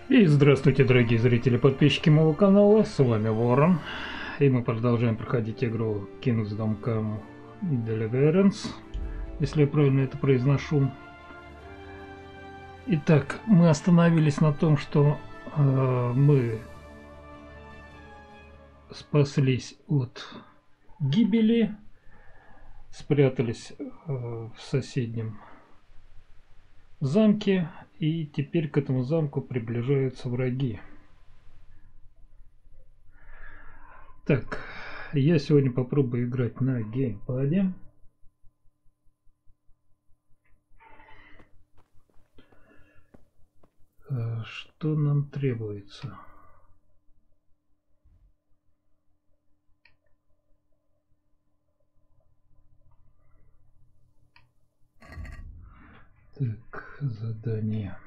И здравствуйте, дорогие зрители, подписчики моего канала, с вами Ворон. И мы продолжаем проходить игру Kingdom Deliverance, если я правильно это произношу. Итак, мы остановились на том, что мы спаслись от гибели, спрятались в соседнем замке, и теперь к этому замку приближаются враги. Так, я сегодня попробую играть на геймпаде. Что нам требуется? Так, задание.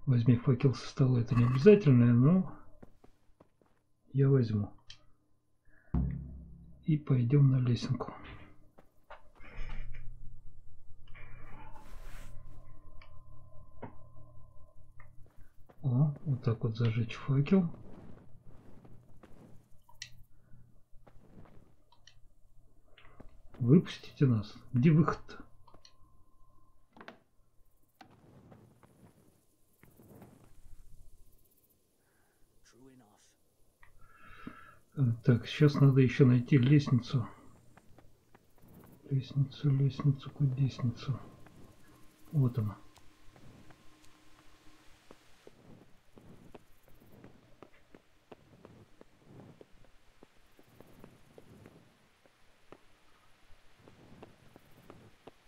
Возьми факел со стола, это не обязательное, но я возьму. И пойдем на лесенку. О, вот так вот зажечь факел. Выпустите нас. Где выход-то? Так, сейчас надо еще найти лестницу. Лестницу, кудесницу. Вот она.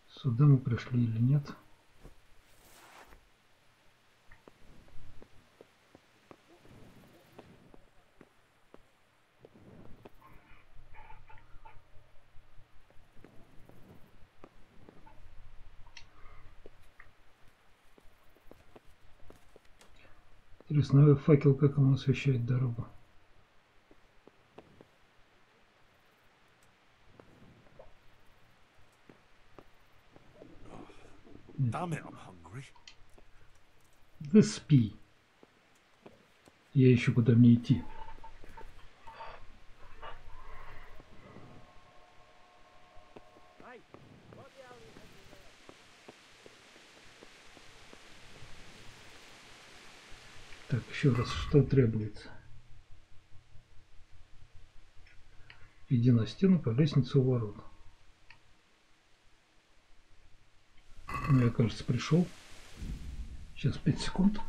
Сюда мы пришли или нет? Интересно, факел как он освещает дорогу? Да спи. Я ищу, куда мне идти. Так, еще раз, что требуется? Иди на стену по лестнице у ворот. Ну, я, кажется, пришел. Сейчас 5 секунд.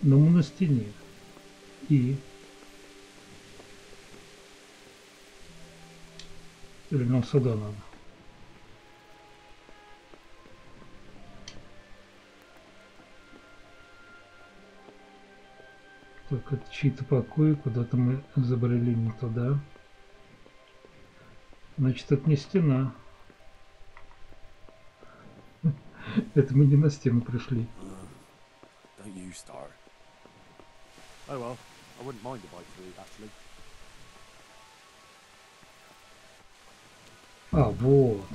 Но мы на стене. И... Или нам сюда надо? Так, это чьи-то покои, куда-то мы забрели не туда. Значит, это не стена. Это мы не на стену пришли. А, вот.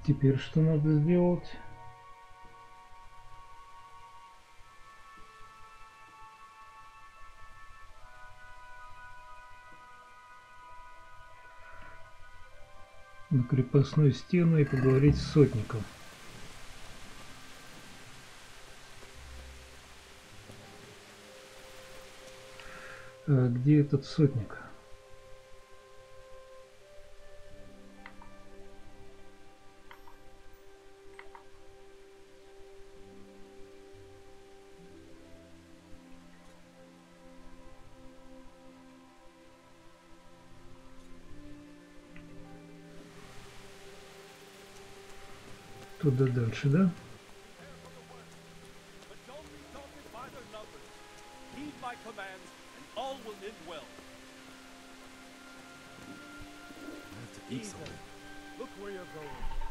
Теперь что надо сделать? на крепостную стену и поговорить с сотником. А где этот сотник? Туда дальше, да?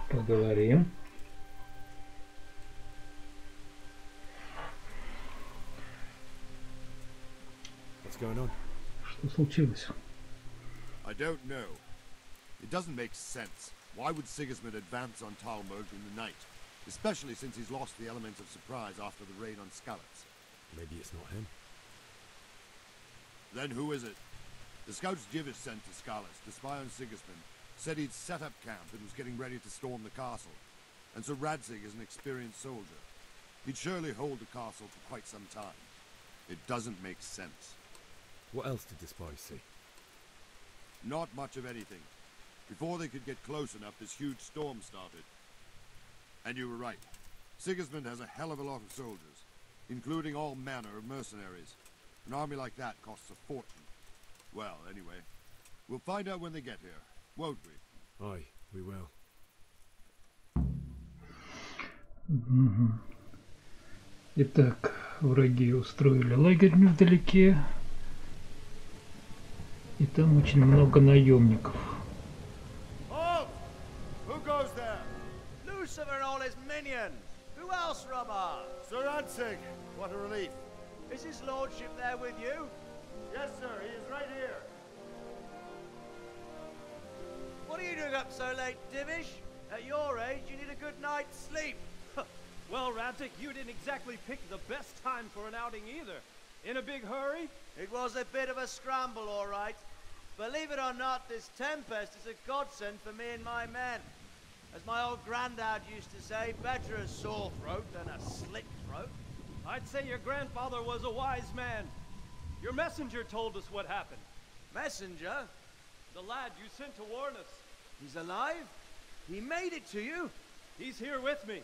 Поговорим. Что случилось? I don't know. It doesn't make sense. Why would Sigismund advance on Talmberg in the night? Especially since he's lost the element of surprise after the raid on Skalitz. Maybe it's not him. Then who is it? The scouts Jivish sent to Skalitz to spy on Sigismund said he'd set up camp and was getting ready to storm the castle. And so Radzig is an experienced soldier. He'd surely hold the castle for quite some time. It doesn't make sense. What else did the spies see? Not much of anything. Before they could get close enough, this huge storm started. And you were right. Sigismund has a hell of a lot of soldiers, including all manner of mercenaries. An army like that costs a fortune. Well, anyway, we'll find out when they get here, won't we? Aye, we will. Итак, враги устроили лагерь невдалеке. И там очень много наемников. Halt! Who goes there? Lucifer and all his minions. Who else, Rama? Sir Radzig. What a relief. Is his lordship there with you? Yes, sir. He is right here. What are you doing up so late, Divish? At your age, you need a good night's sleep. Well, Radzig, you didn't exactly pick the best time for an outing either. In a big hurry? It was a bit of a scramble, all right. Believe it or not, this tempest is a godsend for me and my men. As my old granddad used to say, better a sore throat than a slit throat. I'd say your grandfather was a wise man. Your messenger told us what happened. Messenger? The lad you sent to warn us. He's alive? He made it to you? He's here with me.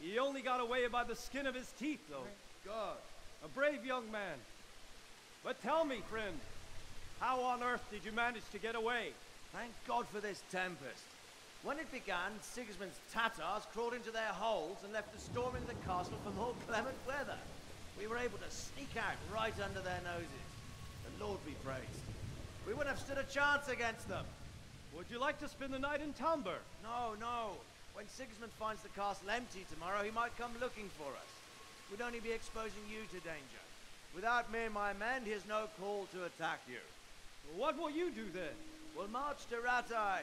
He only got away by the skin of his teeth, though. Thank God. A brave young man. But tell me, friend, how on earth did you manage to get away? Thank God for this tempest. When it began, Sigismund's Tatars crawled into their holes and left us storming the castle for more clement weather. We were able to sneak out right under their noses. The Lord be praised. We wouldn't have stood a chance against them. Would you like to spend the night in Talmberg? No, no. When Sigismund finds the castle empty tomorrow, he might come looking for us. We'd only be exposing you to danger. Without me and my men, he has no call to attack you. What will you do then? We'll march to Ratai.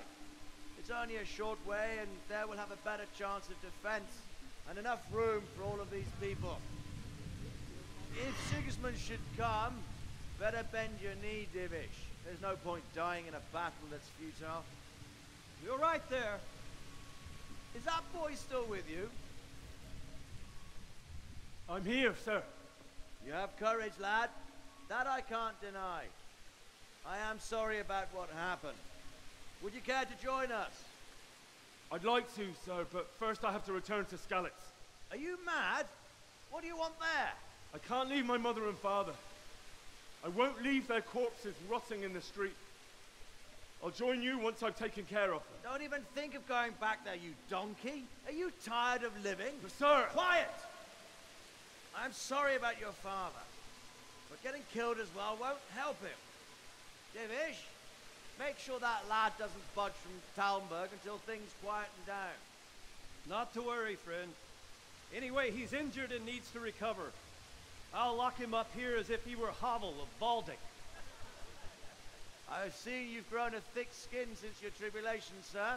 It's only a short way, and there we'll have a better chance of defense and enough room for all of these people. If Sigismund should come, better bend your knee, Divish. There's no point dying in a battle that's futile. You're right there. Is that boy still with you? I'm here, sir. You have courage, lad. That I can't deny. I am sorry about what happened. Would you care to join us? I'd like to, sir, but first I have to return to Skalitz. Are you mad? What do you want there? I can't leave my mother and father. I won't leave their corpses rotting in the street. I'll join you once I've taken care of them. Don't even think of going back there, you donkey. Are you tired of living? But sir! Quiet! I'm sorry about your father, but getting killed as well won't help him. Divish, make sure that lad doesn't budge from Talmberg until things quieten down. Not to worry, friend. Anyway, he's injured and needs to recover. I'll lock him up here as if he were Havel of Baldic. I've seen you've grown a thick skin since your tribulation, sir.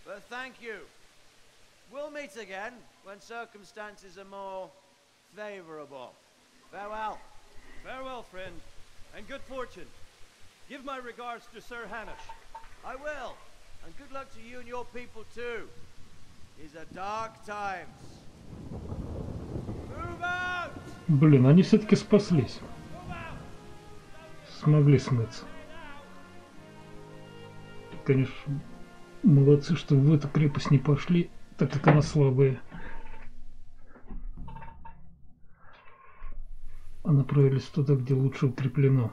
But thank you. We'll meet again when circumstances are more favorable. Farewell. Farewell, friend, and good fortune. Give my regards to Sir Hanush. I will. And good good luck to you and your people too. These are dark times. Move out! Блин, они все-таки спаслись. Смогли смыться. Конечно, молодцы, что в эту крепость не пошли, так как она слабая. А направились туда, где лучше укреплено.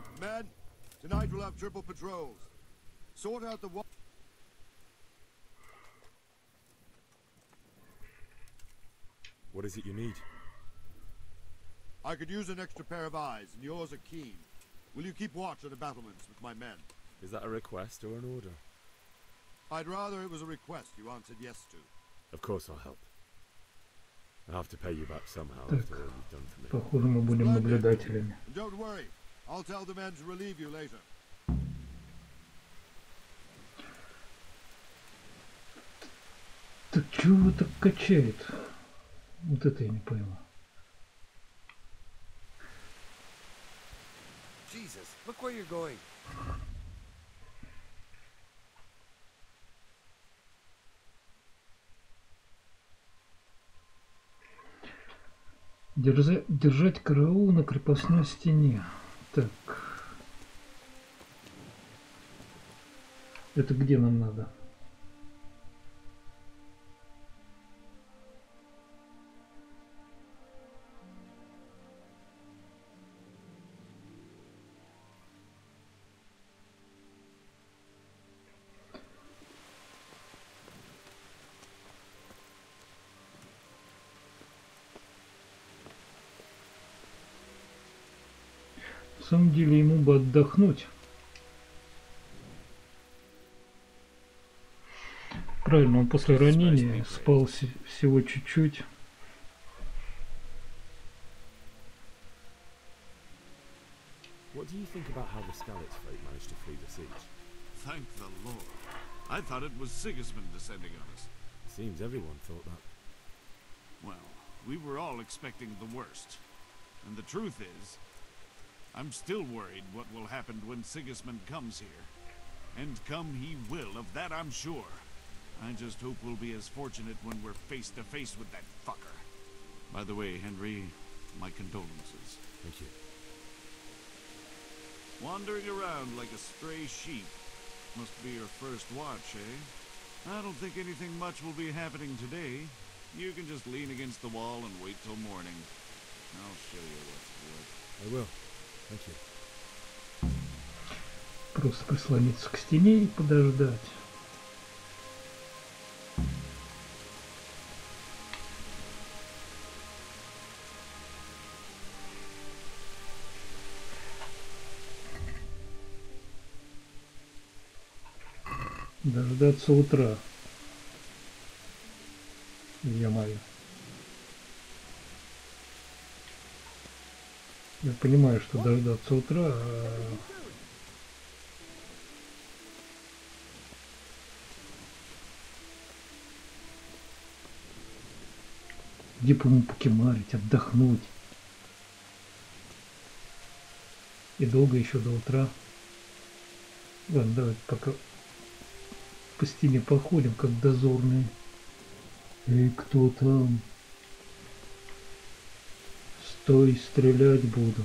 What is it you need? I could use an extra pair of eyes, and yours are keen. Will you keep watch on the battlements with my men? Is that a request or an order? I'd rather it was a request you answered yes to. Of course I'll help. I have to pay you back somehow Так, after all you've done for me. похоже, мы будем наблюдателями. And don't worry, I'll tell the men to relieve you later. Так чего его так качает? Вот это я не пойму. Jesus, look where you're going. Держать караул на крепостной стене. Так. Это где нам надо? На самом деле ему бы отдохнуть. Правильно, он после ранения спал всего чуть-чуть. What do you think about how the Scalit's fleet managed to flee the siege? Thank the Lord. I thought it was Sigismund descending on us. Seems everyone thought that. Well, we were all expecting the worst. And the truth is, I'm still worried what will happen when Sigismund comes here. And come he will, of that I'm sure. I just hope we'll be as fortunate when we're face to face with that fucker. By the way, Henry, my condolences. Thank you. Wandering around like a stray sheep. Must be your first watch, eh? I don't think anything much will be happening today. You can just lean against the wall and wait till morning. I'll show you what's what. I will. Thank you. Просто прислониться к стене и подождать. Дождаться утра. Е-мое. Я понимаю, что дождаться утра, где бы ему покемарить, отдохнуть. И долго еще до утра. Ладно, давайте пока по стене походим, как дозорные. Эй, кто там? Стой, стрелять буду.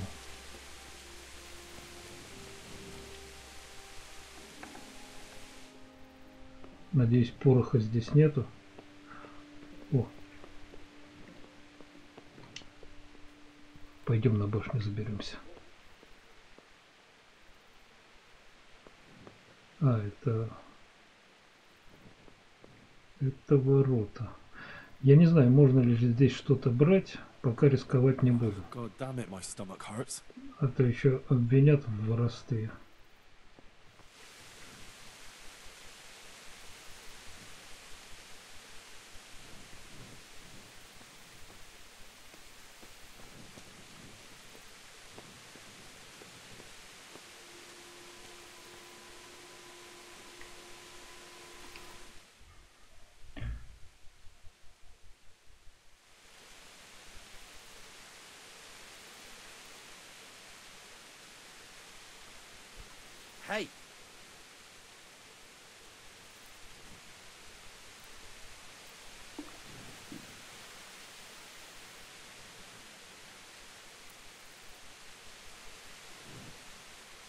Надеюсь, пороха здесь нету. О. Пойдем на башню заберемся. А, это ворота. Я не знаю, можно ли здесь что-то брать, пока рисковать не буду. А то еще обвинят в воровстве.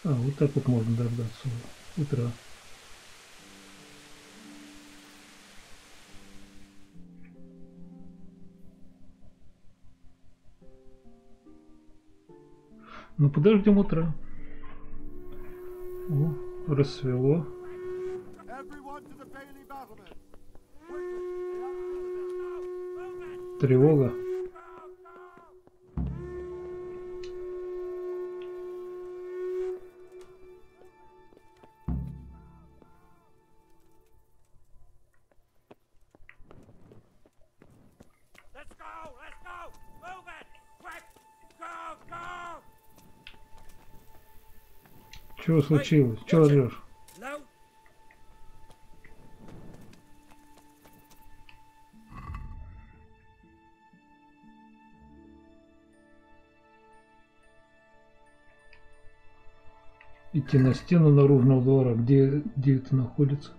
А, вот так вот можно дождаться утра. Ну, подождем утра. О, рассвело. Тревога. Чего случилось? Чего орешь? Идти на стену наружного двора. Где это находится?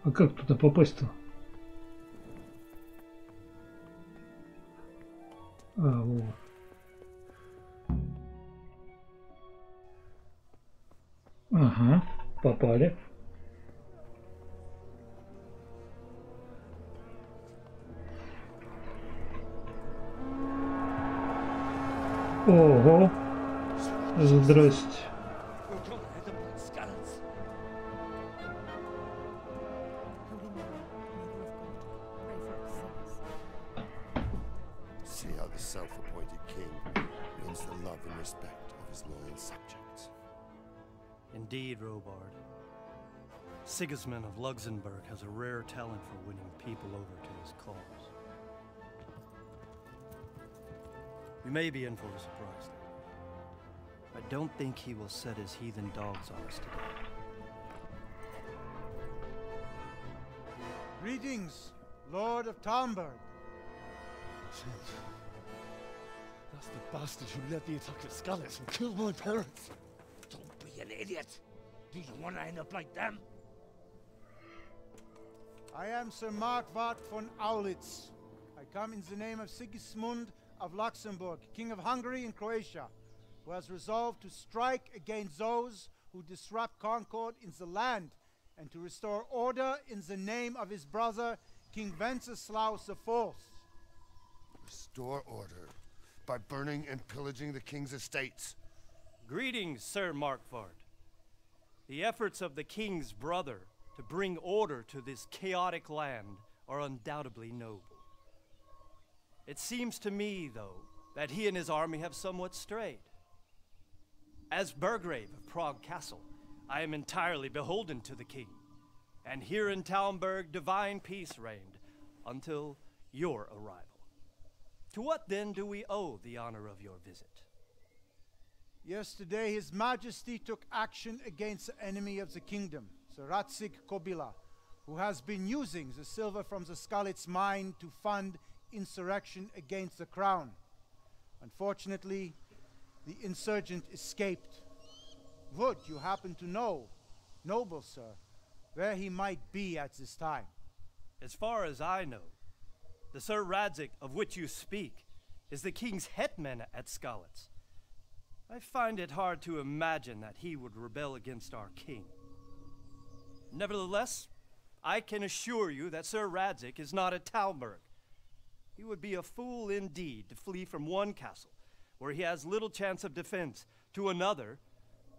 А как туда попасть-то? А, вот. Ага, попали. Ого. Здрасте. See how the self-appointed king wins the love and respect of his loyal subjects. Indeed, Robard. Sigismund of Luxembourg has a rare talent for winning people over to his cause. You may be in for a surprise, though. I don't think he will set his heathen dogs on us today. Greetings, Lord of Talmberg. That's the bastard who led the attack at Scarlet and killed my parents. Don't be an idiot. Do you want to end up like them? I am Sir Markwart von Aulitz. I come in the name of Sigismund of Luxembourg, King of Hungary and Croatia, who has resolved to strike against those who disrupt concord in the land and to restore order in the name of his brother, King Wenceslaus IV. Restore order by burning and pillaging the king's estates. Greetings, Sir Markwart. The efforts of the king's brother to bring order to this chaotic land are undoubtedly noble. It seems to me, though, that he and his army have somewhat strayed. As Burgrave of Prague Castle, I am entirely beholden to the king, and here in Talmberg divine peace reigned until your arrival. To what then do we owe the honor of your visit? Yesterday, His Majesty took action against the enemy of the kingdom, Sir Ratzik Kobila, who has been using the silver from the Skalitz mine to fund insurrection against the crown. Unfortunately, the insurgent escaped. Would you happen to know, noble sir, where he might be at this time? As far as I know, the Sir Radzik of which you speak is the king's hetman at Skalitz. I find it hard to imagine that he would rebel against our king. Nevertheless, I can assure you that Sir Radzik is not at Talmberg. He would be a fool indeed to flee from one castle, where he has little chance of defense, to another,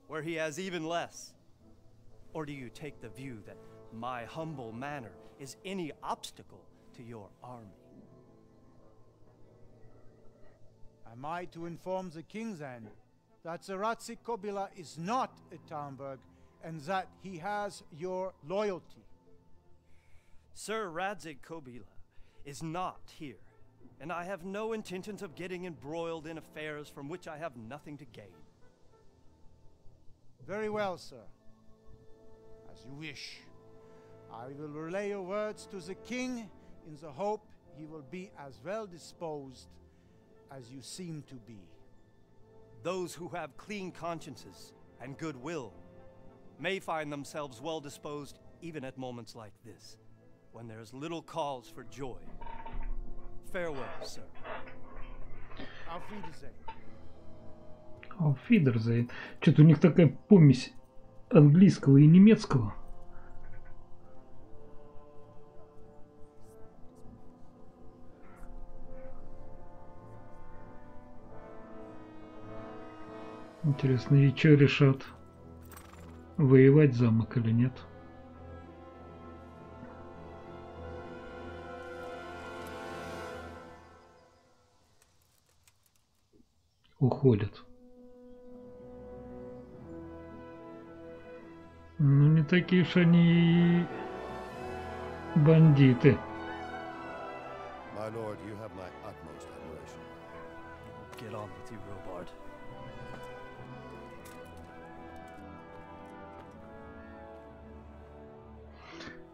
where he has even less. Or do you take the view that my humble manner is any obstacle to your army? Am I to inform the king then that Sir Ratzik Kobila is not at Talmberg and that he has your loyalty? Sir Radzik Kobila is not here, and I have no intentions of getting embroiled in affairs from which I have nothing to gain. Very well, sir. As you wish. I will relay your words to the king in the hope he will be as well disposed as you seem to be. those who have clean consciences and goodwill may find themselves well disposed even at moments like this, when there's little cause for joy. Farewell, sir. Auf Wiedersehen. Auf Wiedersehen. Что-то у них такая помесь английского и немецкого. Интересно, и что решат? Воевать замок или нет? Уходят. Ну, не такие уж они бандиты. My lord, you have my utmost admiration. Get on with you, Robard.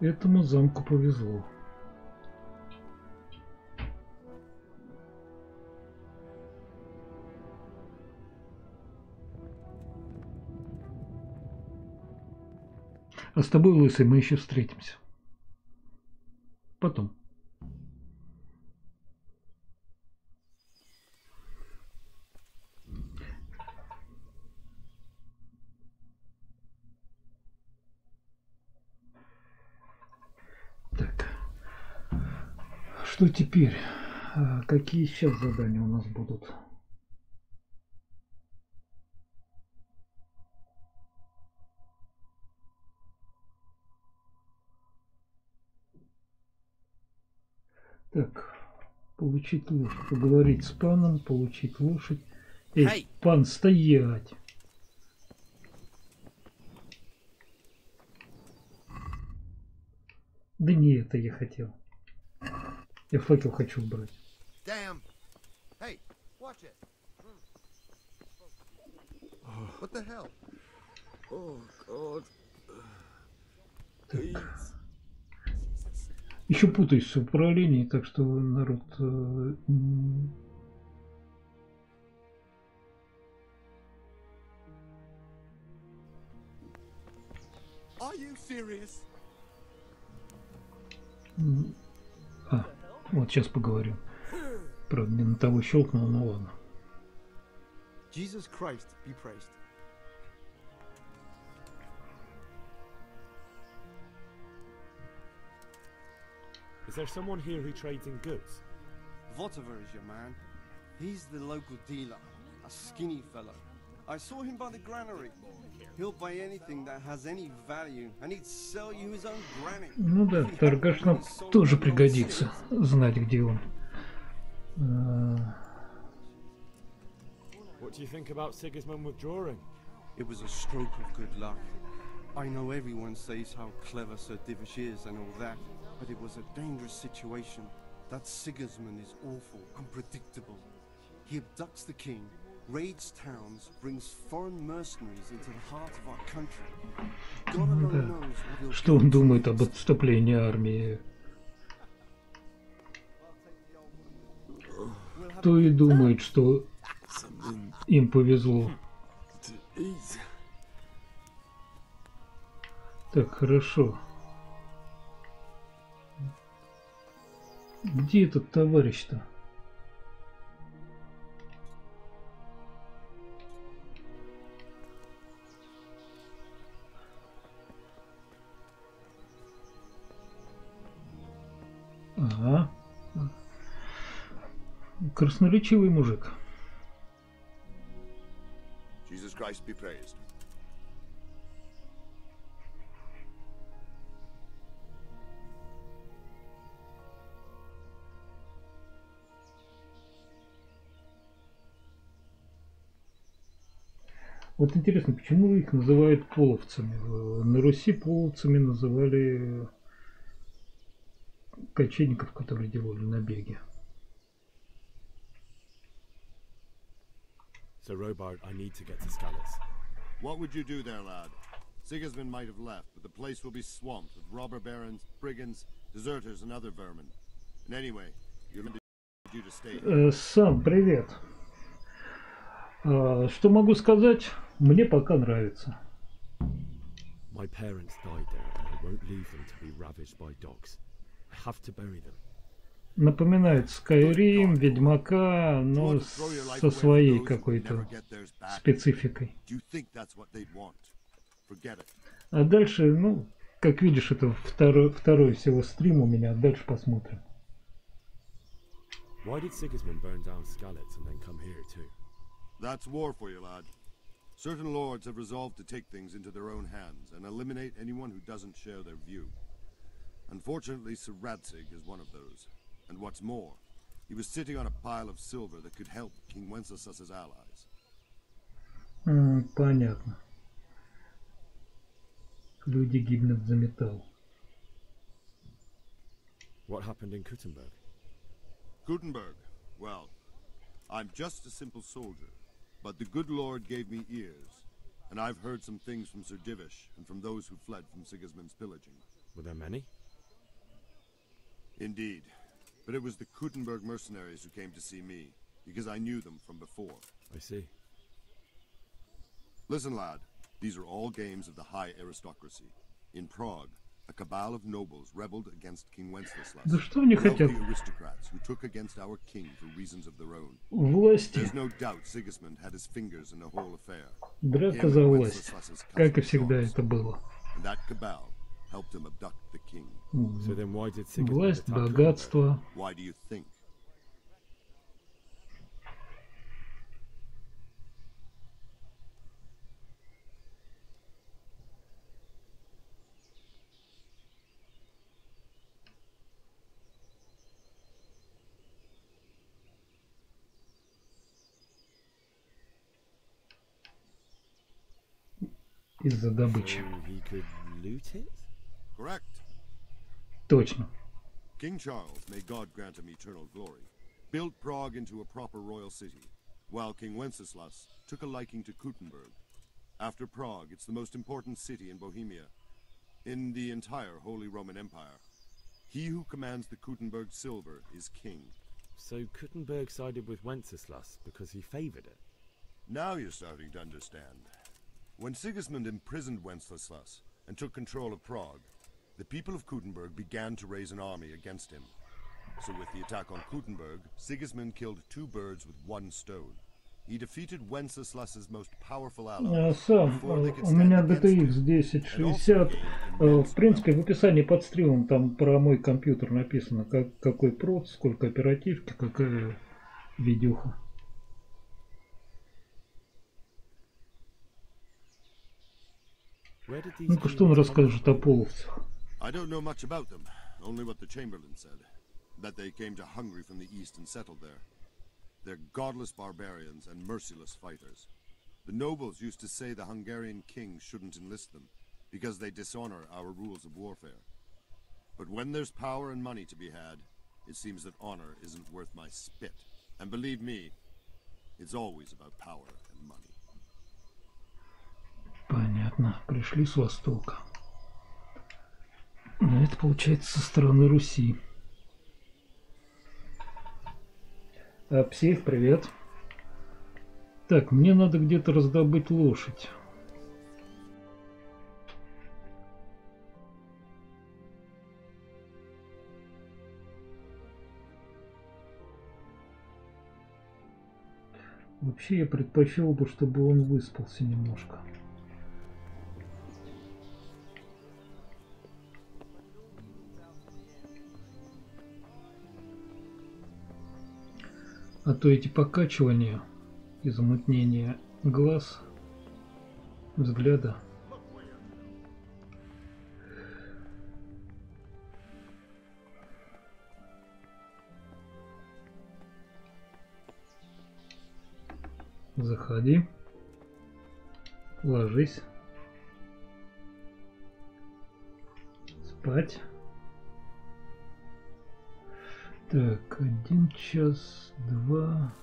Этому замку повезло. А с тобой, Лысый, мы еще встретимся. Потом. Так. Что теперь? Какие сейчас задания у нас будут? Так, получить лошадь, поговорить с паном, получить лошадь. Эй, пан, стоять! Да не это я хотел. Я факел хочу убрать. Damn! Hey, watch it. What the hell? Oh, God. Так. Еще путаюсь в управлении, так что народ... Are you serious? Вот сейчас поговорю. Правда, не на того щелкнул, но ладно. Jesus Christ be praised. Is there someone here who trades in goods? Whatever is your man. He's the local dealer, a skinny fellow. I saw him by the granary. He'll buy anything that has any value, and he'd sell you his own granite. Ну да, торгаш нам тоже пригодится знать, где он. What do you think about Sigismund withdrawing? It was a stroke of good luck. I know everyone says how clever Sir Divish is and all that, but it was a dangerous situation. That Sigismund is awful, unpredictable. He abducts the king, raids towns, brings foreign mercenaries into the heart of our country. God alone knows what he'll do. Что он думает об отступлении армии? Кто и думает, что им повезло. Так, хорошо. Где этот товарищ-то? Ага. Красноречивый мужик. Jesus Christ be praised. Вот интересно, почему их называют половцами? На Руси половцами называли кочевников, которые делали набеги. So Robard, I need to get to Skalitz. What would you do there, lad? Sigismund might have left, but the place will be swamped with robber barons, brigands, deserters, and other vermin. And anyway, you're going to stay. Сам, привет. Что могу сказать? Мне пока нравится. My parents died there, and I won't leave them to be ravaged by dogs. I have to bury them. Напоминает Skyrim, Ведьмака, но со своей какой-то спецификой. А дальше, ну, как видишь, это второй всего стрим у меня, дальше посмотрим. Why did Sigismund burn down Skalitz and then come here too? That's war for you, lad. Certain lords have resolved to take things into their own hands and eliminate anyone who doesn't share their view. Unfortunately, Sir Radzig is one of those. And what's more, he was sitting on a pile of silver that could help King Wenceslas's allies. Понятно. Люди гибнут за металл. What happened in Kuttenberg? Kuttenberg? Well, I'm just a simple soldier, but the good Lord gave me ears, and I've heard some things from Sir Divish and from those who fled from Sigismund's pillaging. Were there many? Indeed. But it was the Kuttenberg mercenaries who came to see me, because I knew them from before. I see. Listen, lad, these are all games of the high aristocracy. In Prague, a cabal of nobles rebelled against King Wenceslas. Да что они хотят? Aristocrats who took against our king for reasons of their own. Власти. There's no doubt Sigismund had his fingers in the whole affair. Драка за власть, как и всегда это было. And that cabal helped him abduct the king. So then why did Sigismund Власть, attack богатство. Why do you think? Из-за добычи. So he could loot it? Correct. Точно. King Charles, may God grant him eternal glory, built Prague into a proper royal city, while King Wenceslas took a liking to Kuttenberg. After Prague, it's the most important city in Bohemia, in the entire Holy Roman Empire. He who commands the Kuttenberg silver is king. So Kuttenberg sided with Wenceslas because he favored it? Now you're starting to understand. When Sigismund imprisoned Wenceslas and took control of Prague, the people of Kuttenberg began to raise an army against him. So with the attack on Kuttenberg, Sigismund killed two birds with one stone. He defeated Wenceslas's most powerful ally. Сам, у меня DTX 1060. В принципе, в описании под стримом там про мой компьютер написано, какой проц, сколько оперативки, какая видюха. Ну-ка, что он расскажет о половцах? I don't know much about them, only what the Chamberlain said. That they came to Hungary from the east and settled there. They're godless barbarians and merciless fighters. The nobles used to say the Hungarian king shouldn't enlist them, because they dishonor our rules of warfare. But when there's power and money to be had, it seems that honor isn't worth my spit. And believe me, it's always about power and money. Понятно, пришли с востока. Но это получается со стороны Руси. Всем привет. Так, мне надо где-то раздобыть лошадь. Вообще я предпочел бы, чтобы он выспался немножко. А то эти покачивания и замутнение глаз, взгляда. Заходи, ложись, спать. Так, 1 час, 2.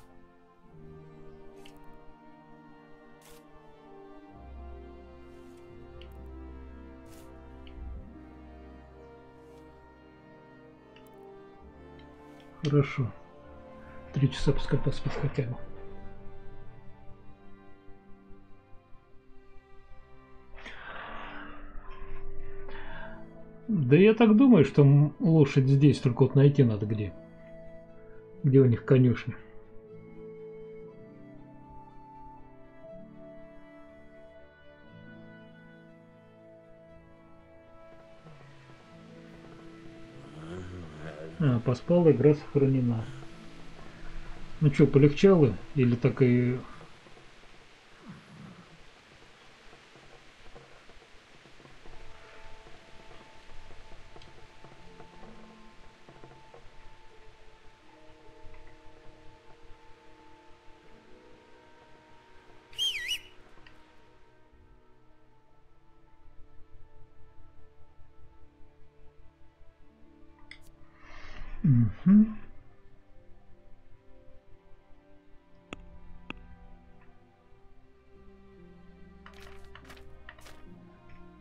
Хорошо. 3 часа пускай поспит хотя бы. Да я так думаю, что лошадь здесь, только вот найти надо где. Где у них конюшня. А, поспала, игра сохранена. Ну что, полегчало? Или так и... Угу.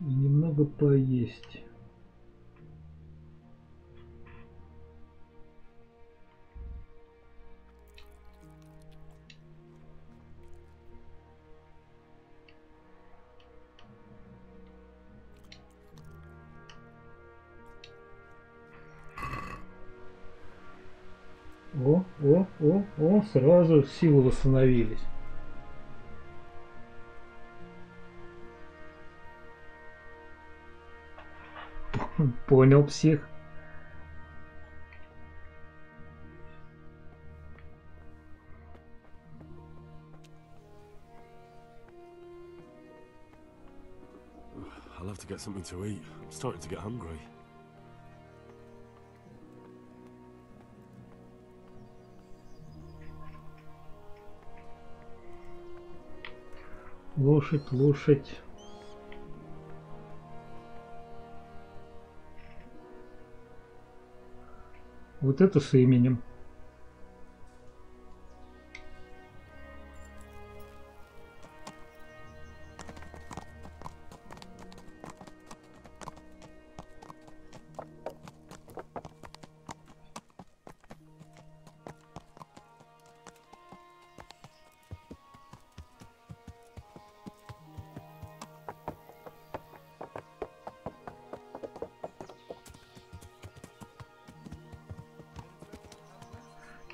И немного поесть. О, сразу силы восстановились. Понял, псих. I'll have to get something to eat. I'm starting to get hungry. Лошадь, лошадь. Вот это с именем.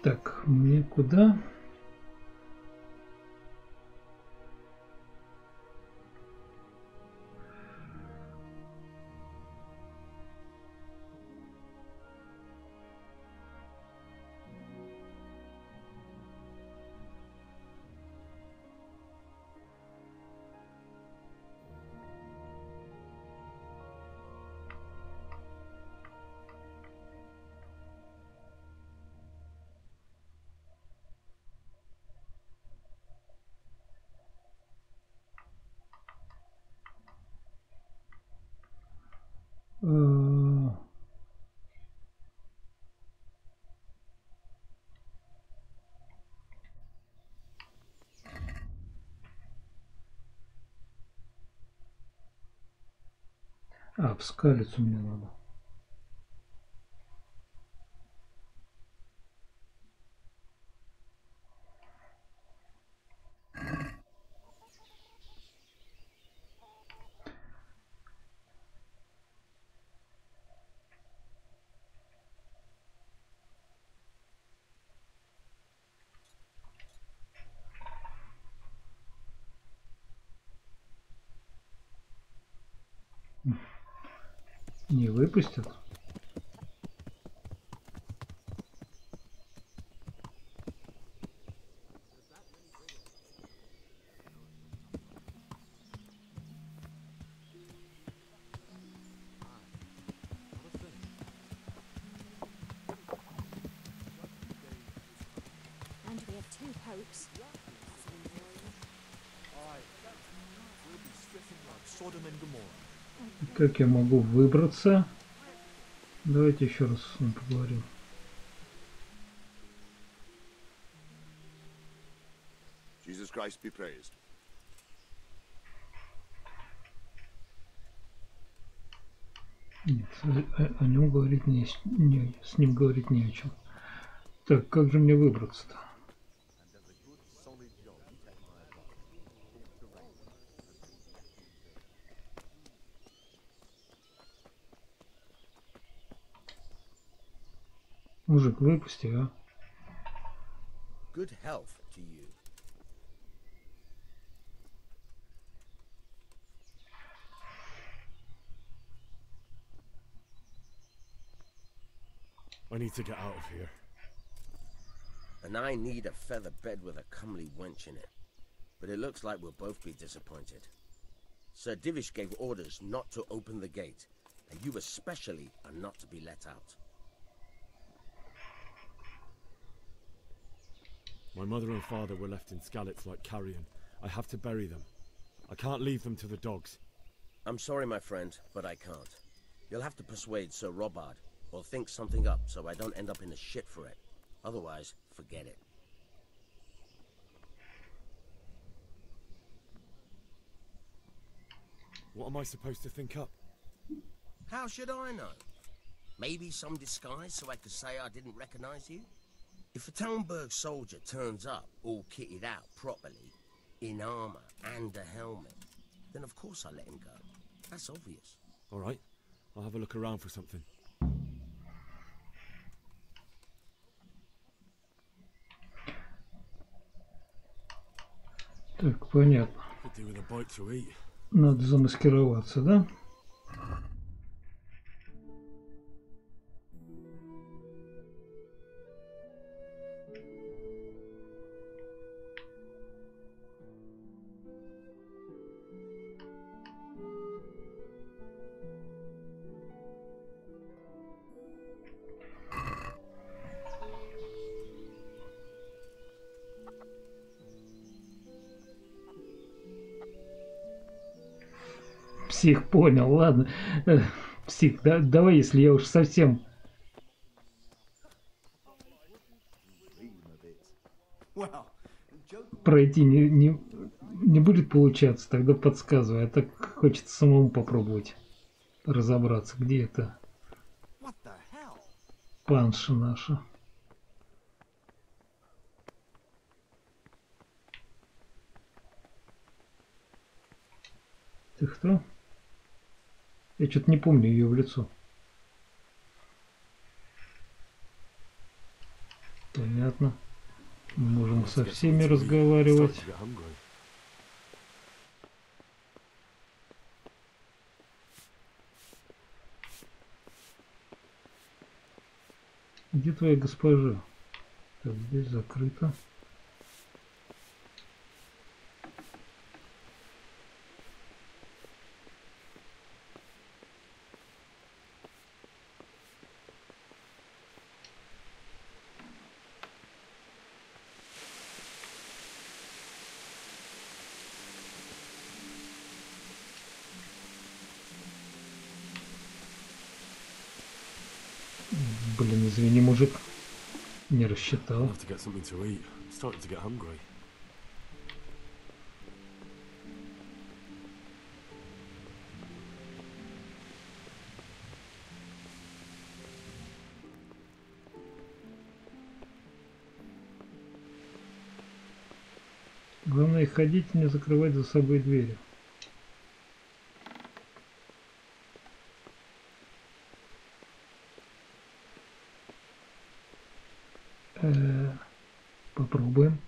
Так, мне куда? А, в скалицу мне надо. Не выпустят? Как я могу выбраться? Давайте еще раз с ним поговорим. Jesus Christ be praised. Нет, о нем говорить с ним говорить не о чем. Так, как же мне выбраться-то? Мужик, выпусти, а? Good health to you. I need to get out of here. And I need a feather bed with a comely wench in it. But it looks like we'll both be disappointed. Sir Divish gave orders not to open the gate, and you especially are not to be let out. My mother and father were left in Skalitz like carrion. I have to bury them. I can't leave them to the dogs. I'm sorry, my friend, but I can't. You'll have to persuade Sir Robard, or think something up so I don't end up in the shit for it. Otherwise, forget it. What am I supposed to think up? How should I know? Maybe some disguise so I could say I didn't recognize you? If a Talmberg soldier turns up all kitted out properly, in armor and a helmet, then of course I let him go. That's obvious. All right, I'll have a look around for something. Так, понятно. Could do with a bite to eat. Надо замаскироваться, да? Псих, понял, ладно. Псих, да, давай, если я уж совсем пройти не будет получаться, тогда подсказывай. А так хочется самому попробовать разобраться, где это панша наша. Ты кто? Я что-то не помню ее в лицо. Понятно. Мы можем со всеми разговаривать. Где твоя госпожа? Так, здесь закрыто. Блин, извини, мужик, не рассчитал. Главное, ходить, не закрывать за собой двери. Попробуем.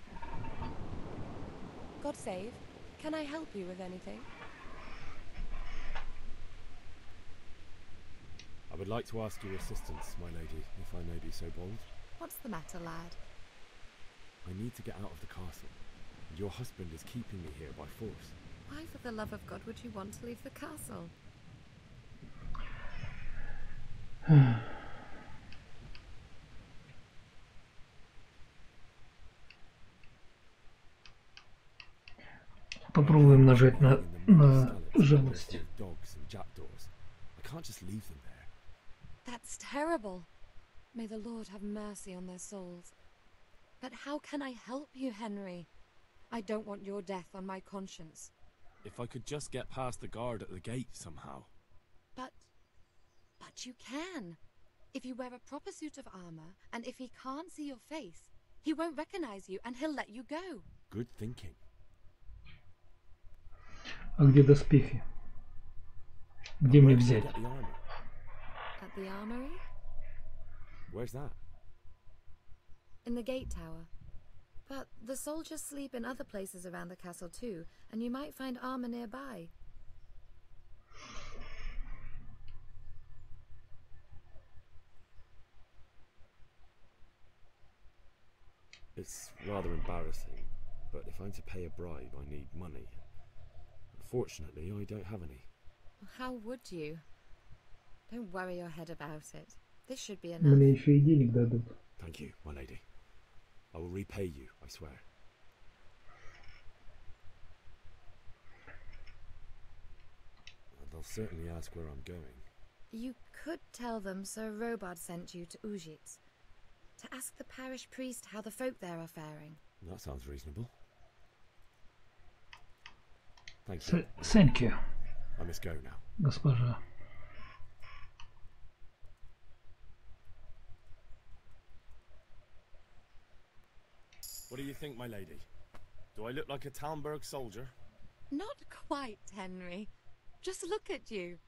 God save. Can I help you with anything? I would like to ask your assistance, my lady, if I may be so bold. What's the matter, lad? I need to get out of the castle. Your husband is keeping me here by force. Why, for the love of God, would you want to leave the castle? Попробуем нажать на жалость. That's terrible. May the Lord have mercy on their souls. But how can I help you, Henry? I don't want your death on my conscience. If I could just get past the guard at the gate somehow. But you can. If you wear a proper suit of armor, and if he can't see your face, he won't recognize you and he'll let you go. Good thinking. А где доспехи? Где мне взять? At the armory? Where's that? in the gate tower. But the soldiers sleep in other places around the castle too, and you might find armor nearby. It's rather embarrassing, but if I'm to pay a bribe, I need money. Unfortunately, I don't have any. How would you? Don't worry your head about it. This should be enough. Мне еще и денег дадут. Thank you, my lady. I will repay you, I swear. And I'll certainly ask where I'm going. You could tell them Sir Robard sent you to Ujitz, to ask the parish priest how the folk there are faring. That sounds reasonable. Thank you. Thank you. I must go now. Госпожа. What do you think, my lady? Do I look like a Talmberg soldier? Not quite, Henry. Just look at you.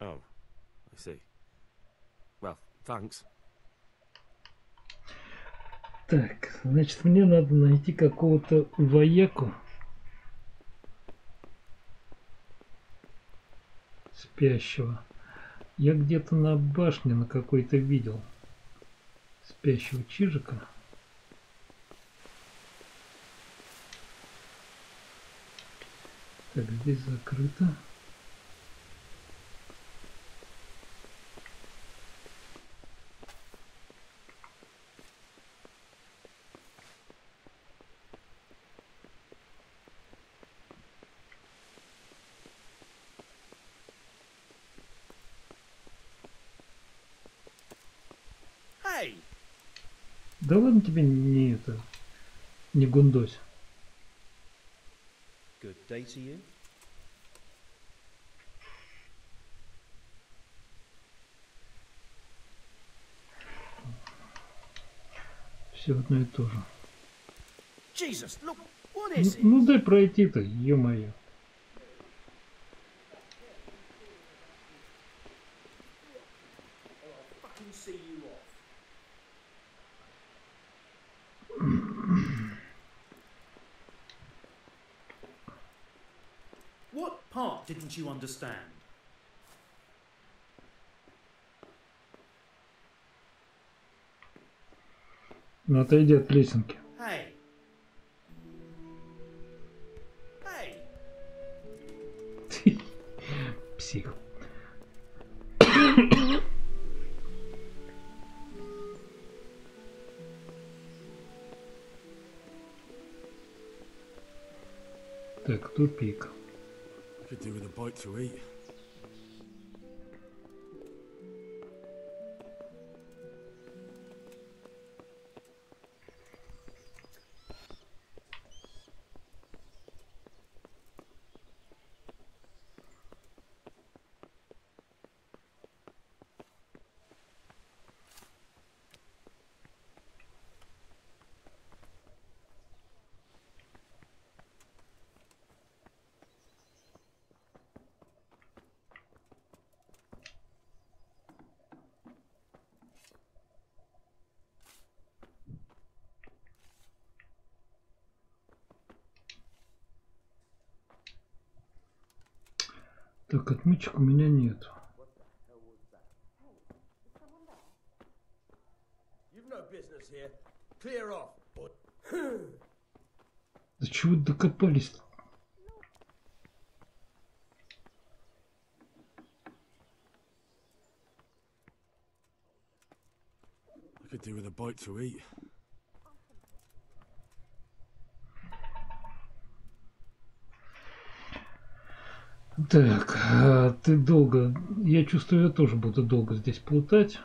Oh, I see. Well, thanks. Так, значит, мне надо найти какого-то вояку спящего. Я где-то на башне на какой-то видел спящего чижика. Так, здесь закрыто. Да ладно тебе не это, не гундось. Good day to you. Все одно и то же. Jesus, look, what is it? Ну дай пройти-то, ё-моё. Fucking see you off. What part didn't you understand? Ну отойди от лесенки. Hey. Hey. Псих. Так, тупик. Could do with a bite to eat. Так, отмычек у меня нет. До чего докопались-то? I could do with a bite to eat. Так, ты долго... Я чувствую, я тоже буду долго здесь плутать.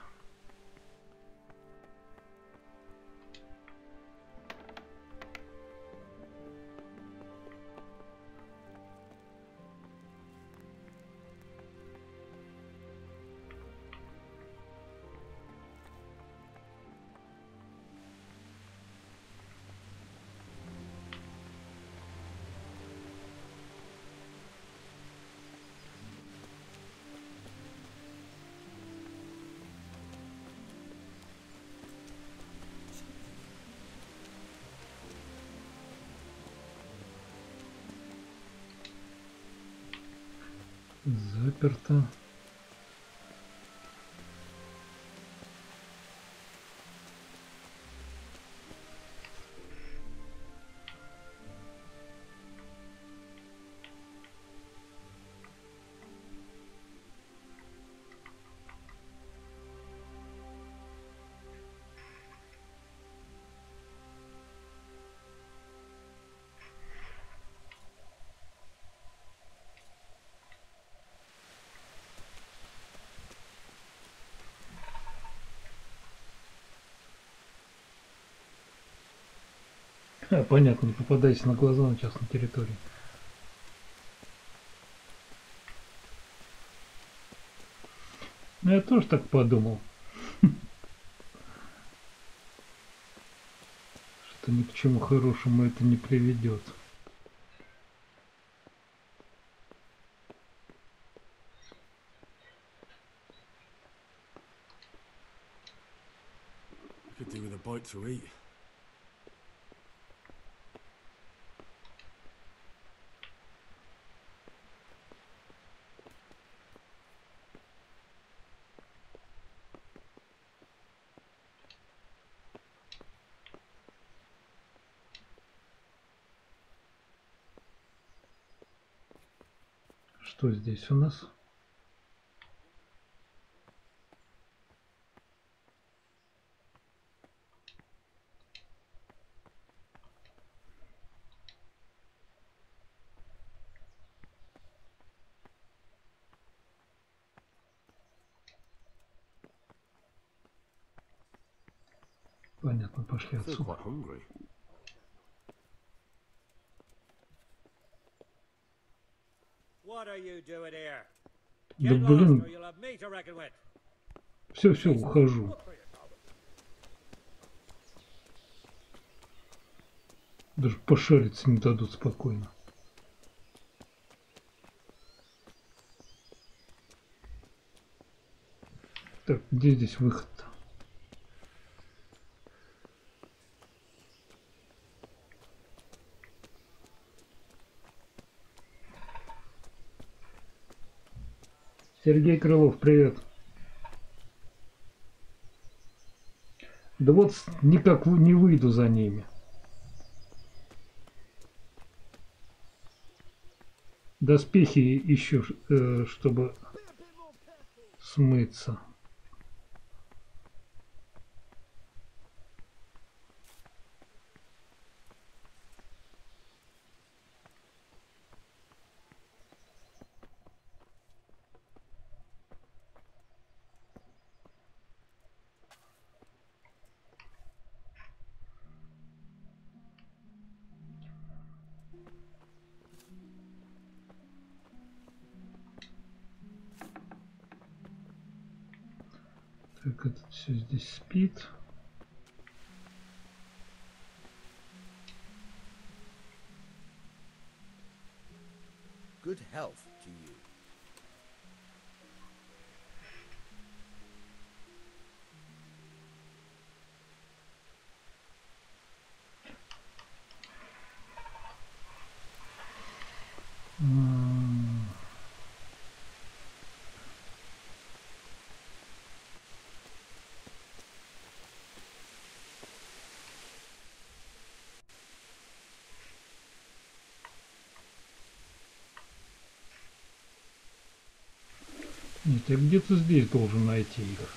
Заперто. Понятно, не попадайся на глаза на частной территории. Ну, я тоже так подумал. Что ни к чему хорошему это не приведет. Could do with a bite to eat. Что здесь у нас? Понятно, пошли отсюда. Да блин. Все, ухожу. Даже пошариться не дадут спокойно. Так, где здесь выход-то? Сергей Крылов, привет. Да вот никак не выйду за ними. Доспехи ищу, чтобы смыться. Так, это все здесь спит. Good health to you. Нет, я где-то здесь должен найти их.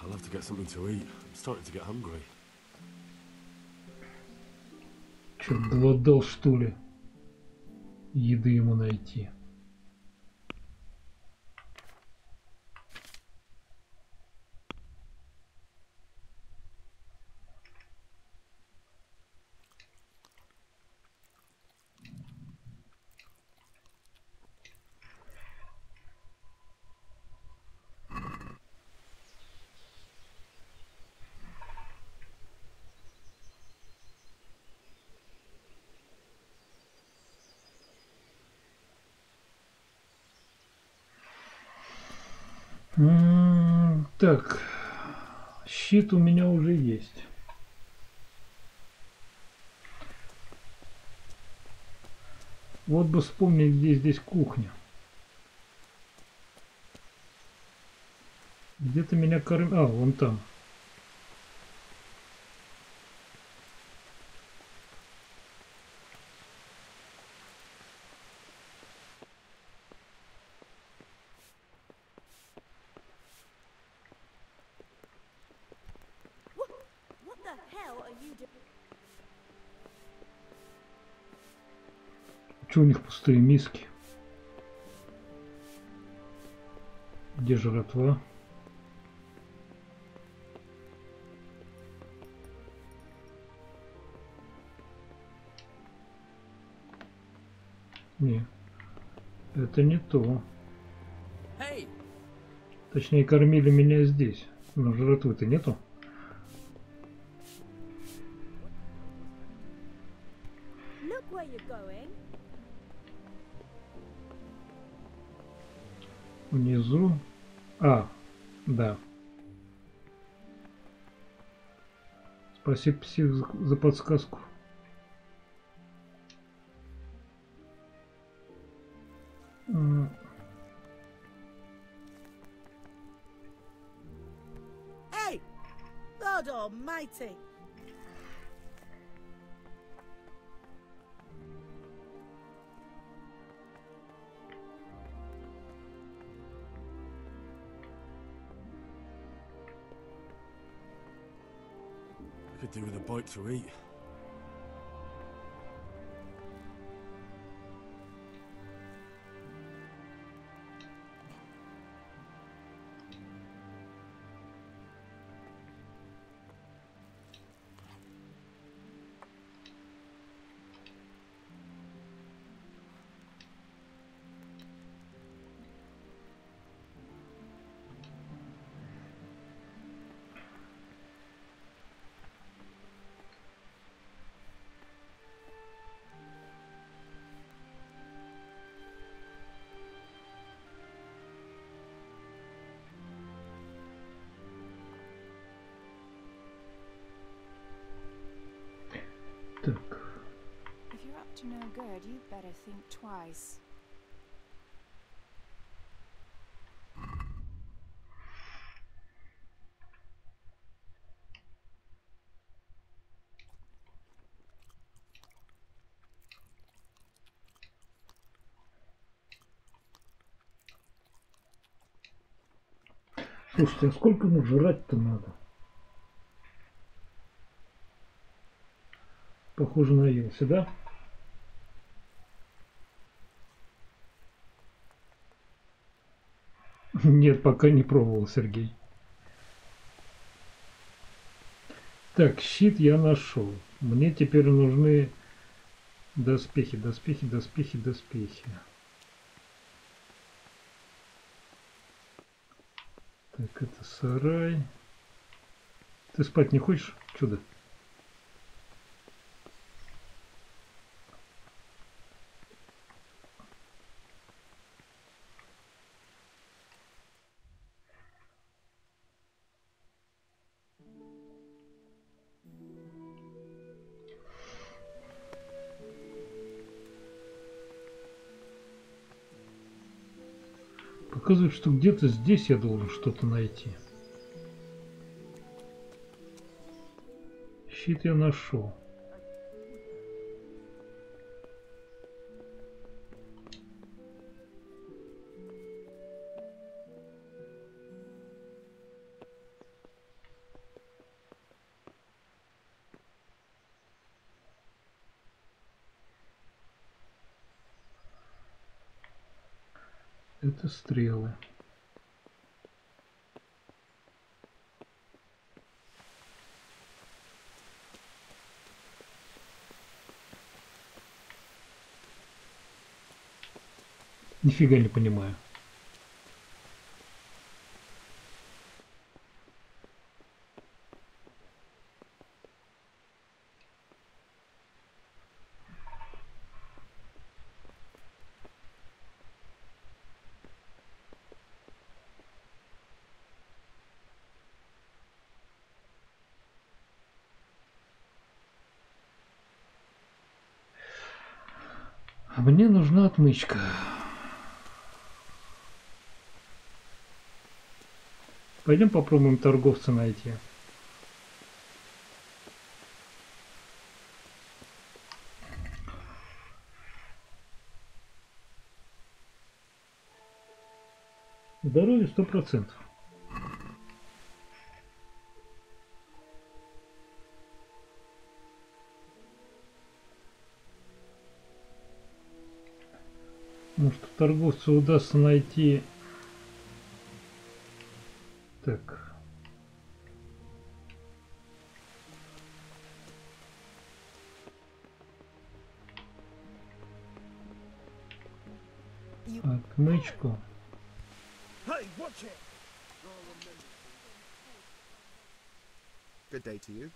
I'll have to get something to eat. I'm starting to get hungry. Чё, голодал, что ли? Еды ему найти. Так, щит у меня уже есть. Вот бы вспомнить, где здесь кухня. Где-то меня кормят... А, вон там. Что у них пустые миски? Где жратва? Не, это не то. Точнее, кормили меня здесь, но жратвы-то нету. Внизу. А, да. Спасибо, псих, за подсказку. Hey, Lord Almighty. Could do with a bite to eat. If you're up to no good, you'd better think twice. Слушайте, а сколько ему жрать-то надо? Похоже, наелся, да? Нет, пока не пробовал, Сергей. Так, щит я нашел. Мне теперь нужны доспехи, доспехи, доспехи, доспехи. Так, это сарай. Ты спать не хочешь, чудо? Показывает, что где-то здесь я должен что-то найти. Щит я нашел. Это стрелы. Нифига не понимаю. А мне нужна отмычка. Пойдем попробуем торговца найти. Здоровье 100%. Может, торговцу удастся найти. Так. Отмычку. Hey, watch it. Good day to you.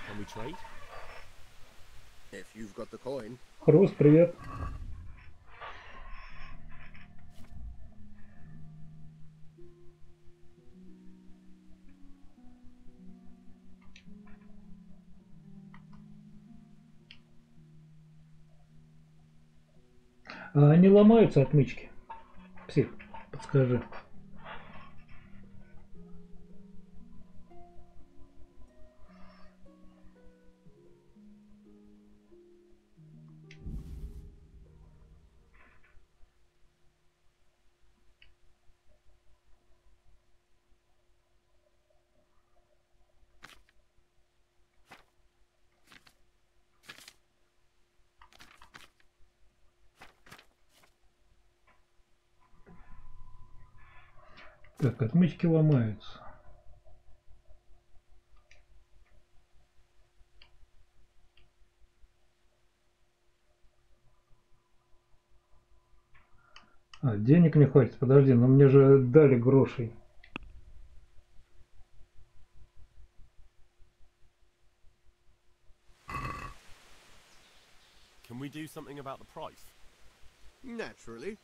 Can we trade? If you've got the coin. Хруст, привет. А они ломаются, отмычки? Псих, подскажи. Так, отмычки ломаются. А, денег не хватит, подожди, но мне же дали грошей. Can we do something about the price? Naturally.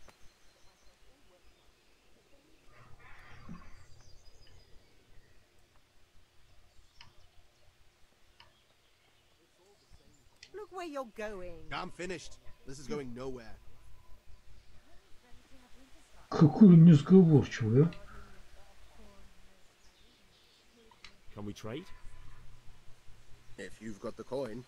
Look where you're going. I'm finished. This is going nowhere. Какой несговорчивый, а? Can we trade? If you've got the coin.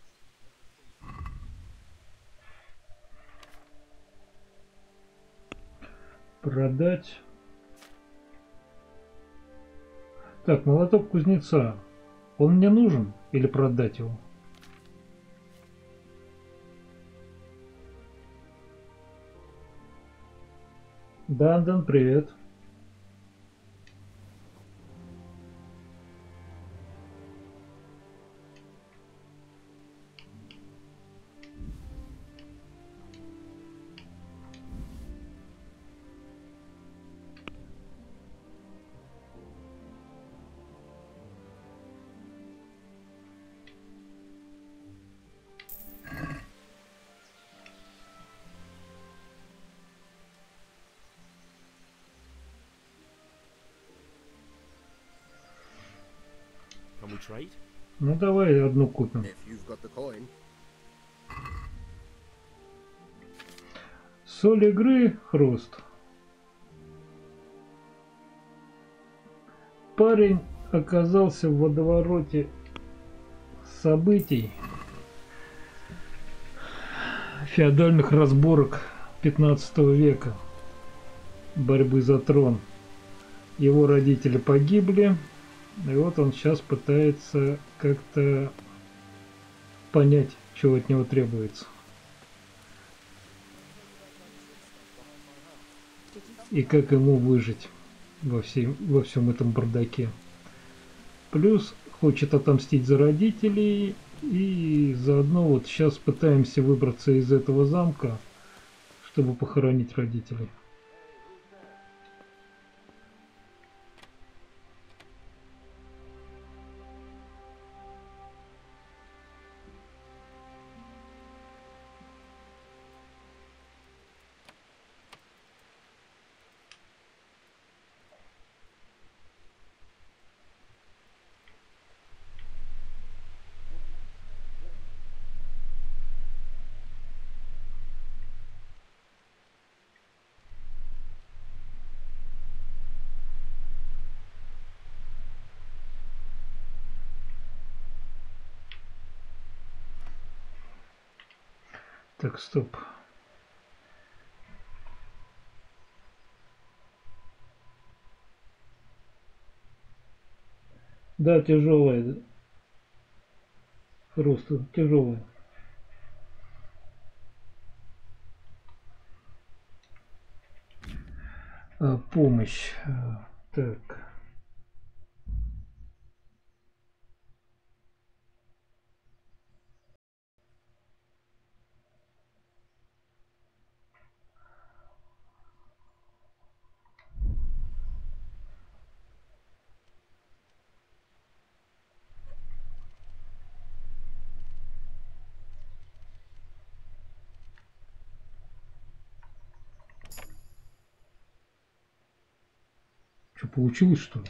Продать. Так, молоток кузнеца. Он мне нужен или продать его? Дан, привет. Can we trade? Ну давай одну купим. If you've got the coin. Соль игры, хруст. Парень оказался в водовороте событий, феодальных разборок 15 века, борьбы за трон. Его родители погибли, и вот он сейчас пытается как-то понять, чего от него требуется. и как ему выжить во всем этом бардаке. Плюс хочет отомстить за родителей, и заодно вот сейчас пытаемся выбраться из этого замка, чтобы похоронить родителей. Так, стоп. Да, тяжелая. Просто тяжелая. Помощь. Так. Что, получилось, что ли?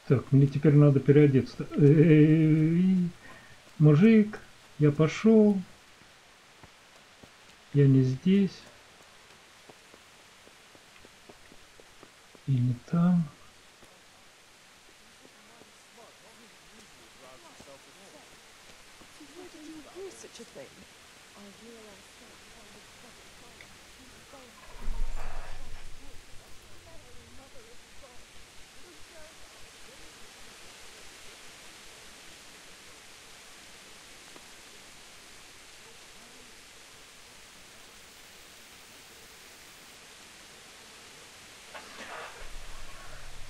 Так, мне теперь надо переодеться. Мужик, я пошел. Я не здесь. И не там.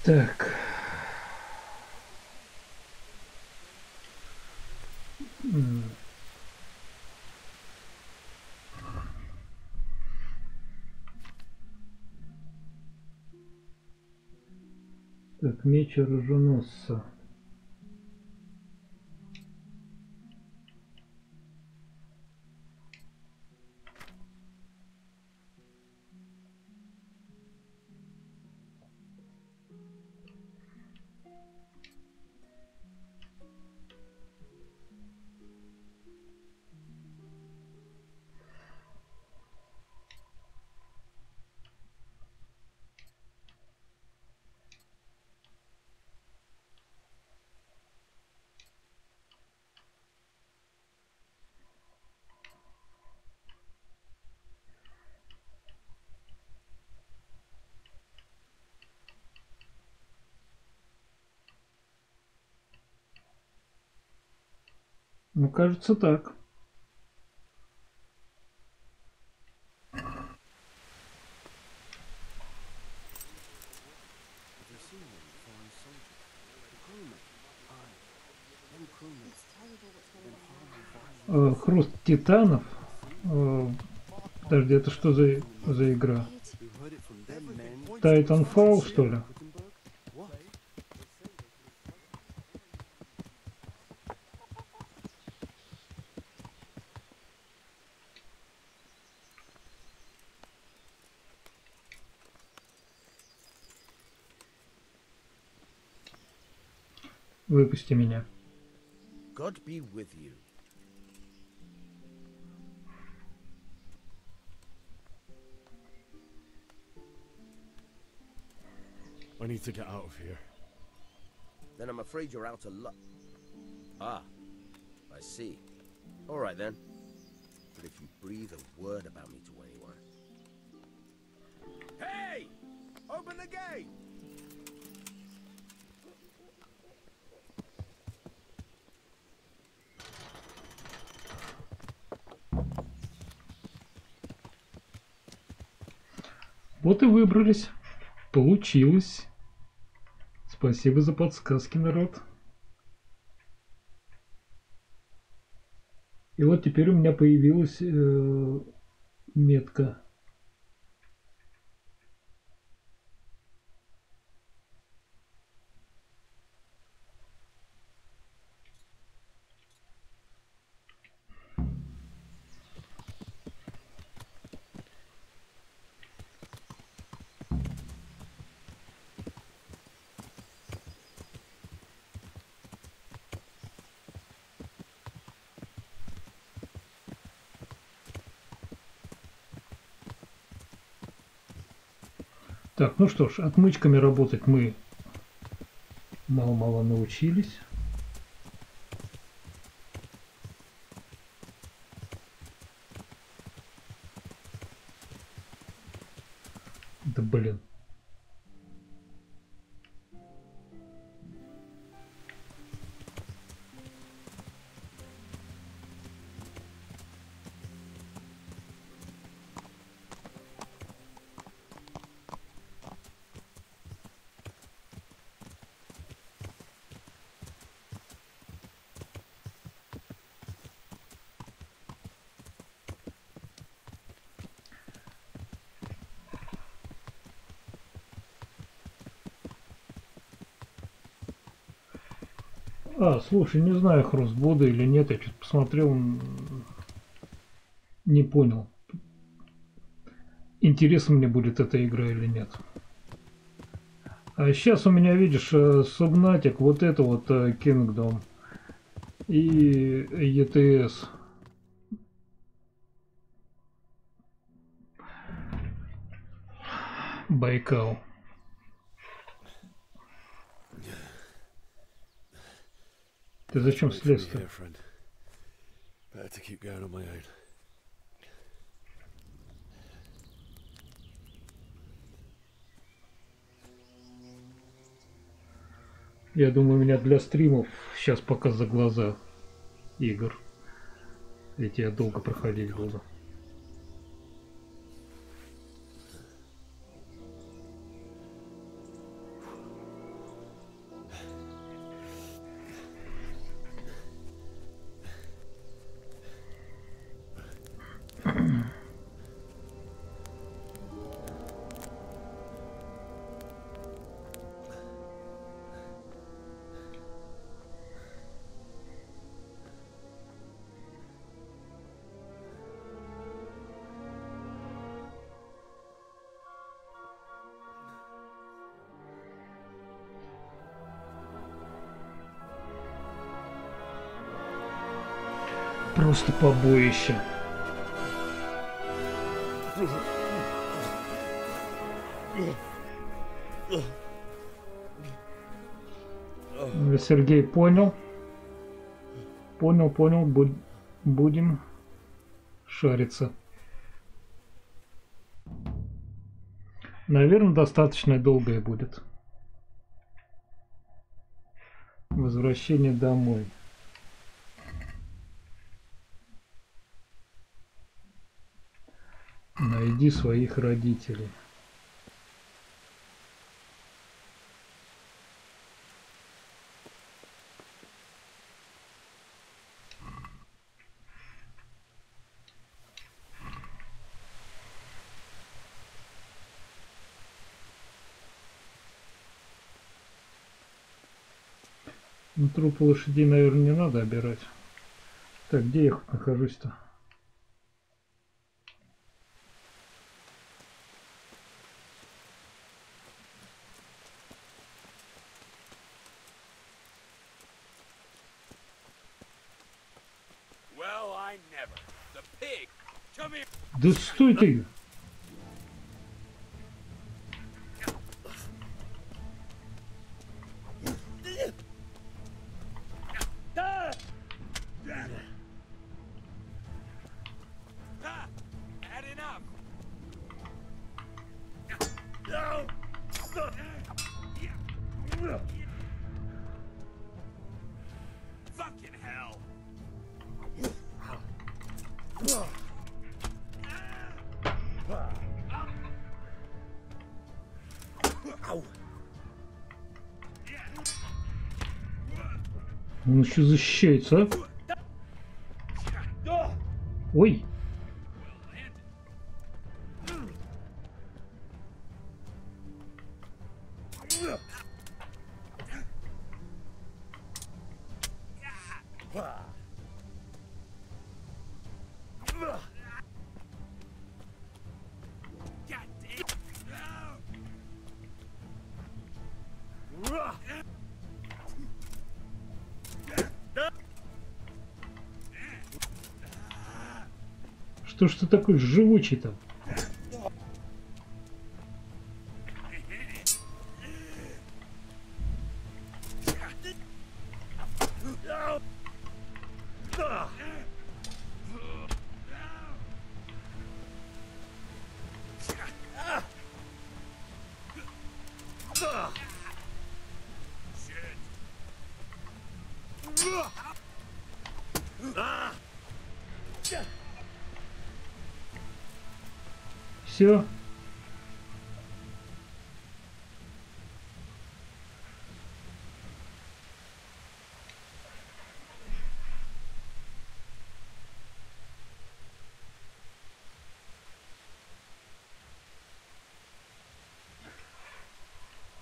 Так. Так, меч оруженосца. Ну, кажется, так. Хруст титанов. Подожди, это что за игра? Titanfall, что ли? Выпусти меня. God be with you. I need to get out of here. Then I'm afraid you're out of luck. Ah, I see. All right then. But if you breathe a word about me to anyone, the gate. Вот и выбрались. Получилось. Спасибо за подсказки, народ. И вот теперь у меня появилась метка. Так, ну что ж, отмычками работать мы мало-мало научились. Да блин. А, слушай, не знаю, хруст буду или нет, я что-то посмотрел, не понял, интересно мне будет эта игра или нет. А сейчас у меня, видишь, субнатик, вот это вот Kingdom и ETS. Байкал. Ты зачем слез-то? Я думаю, у меня для стримов сейчас пока за глаза игр. Эти я долго проходить буду. Просто побоище. Сергей понял. Понял. Будем шариться. Наверное, достаточно долгое будет. Возвращение домой. Найди своих родителей. Ну, трупы лошадей, наверное, не надо обирать. Так, где я нахожусь-то? Да стой ты! Он еще защищается, а? Ой! Что ж ты такой живучий-то? Все.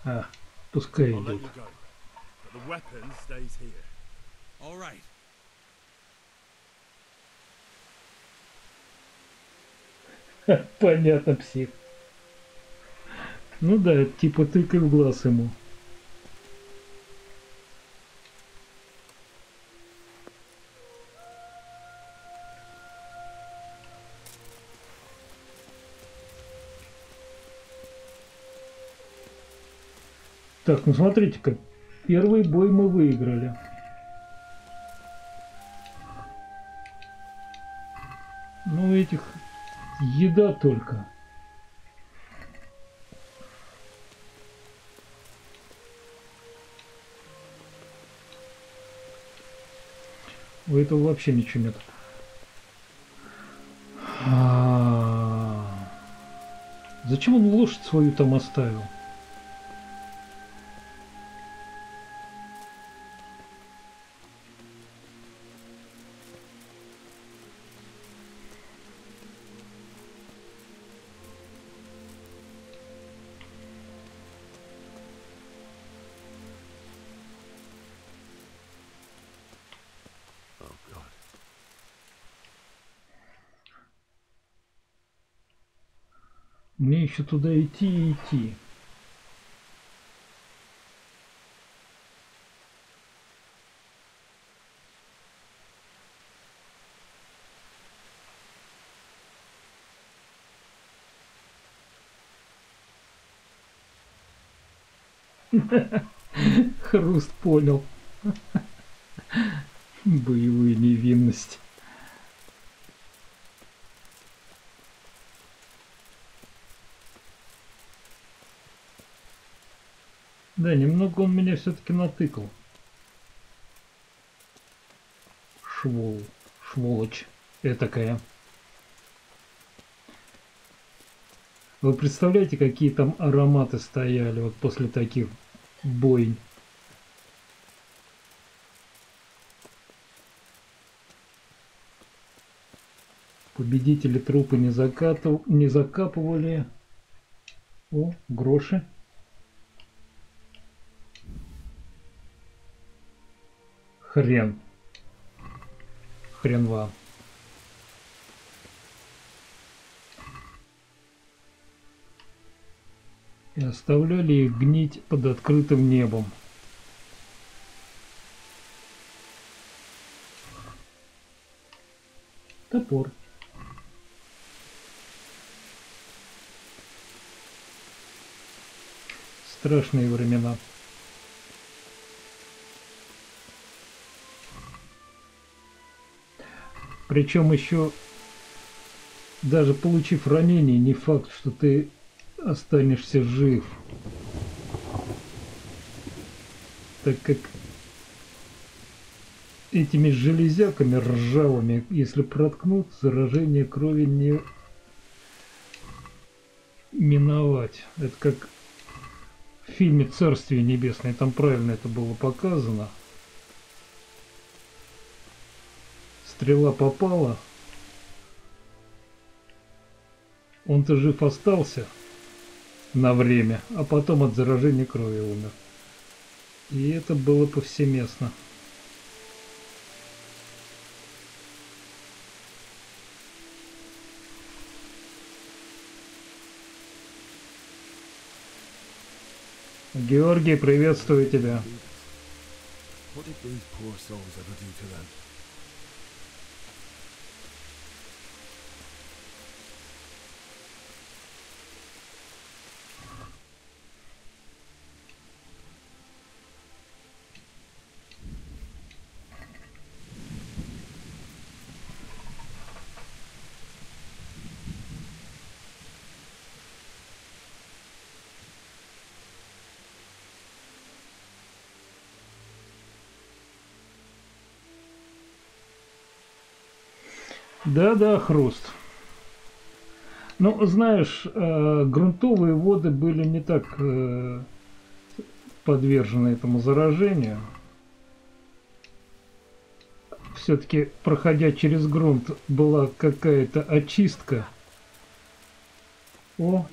А, пускай идут. Понятно, псих. Ну да, типа тыкай в глаз ему. Так, ну смотрите-ка, первый бой мы выиграли. Ну этих еда только. У этого вообще ничего нет. Зачем он лошадь свою там оставил? Мне еще туда идти и идти. Хруст понял. Боевую невинность. Да, немного он меня все-таки натыкал. Шволочь этакая. Вы представляете, какие там ароматы стояли вот после таких бойнь? Победители трупы не закапывали. О, гроши. Хренва. И оставляли их гнить под открытым небом. Топор. Страшные времена. Причем еще, даже получив ранение, не факт, что ты останешься жив. Так как этими железяками ржавыми, если проткнут, заражение крови не миновать. Это как в фильме «Царствие небесное», там правильно это было показано. Стрела попала. Он-то жив остался на время, а потом от заражения крови умер. И это было повсеместно. Георгий, приветствую тебя. What did these poor souls ever do to them? Да-да, Хруст. Ну, знаешь, грунтовые воды были не так подвержены этому заражению. Все-таки, проходя через грунт, была какая-то очистка. О!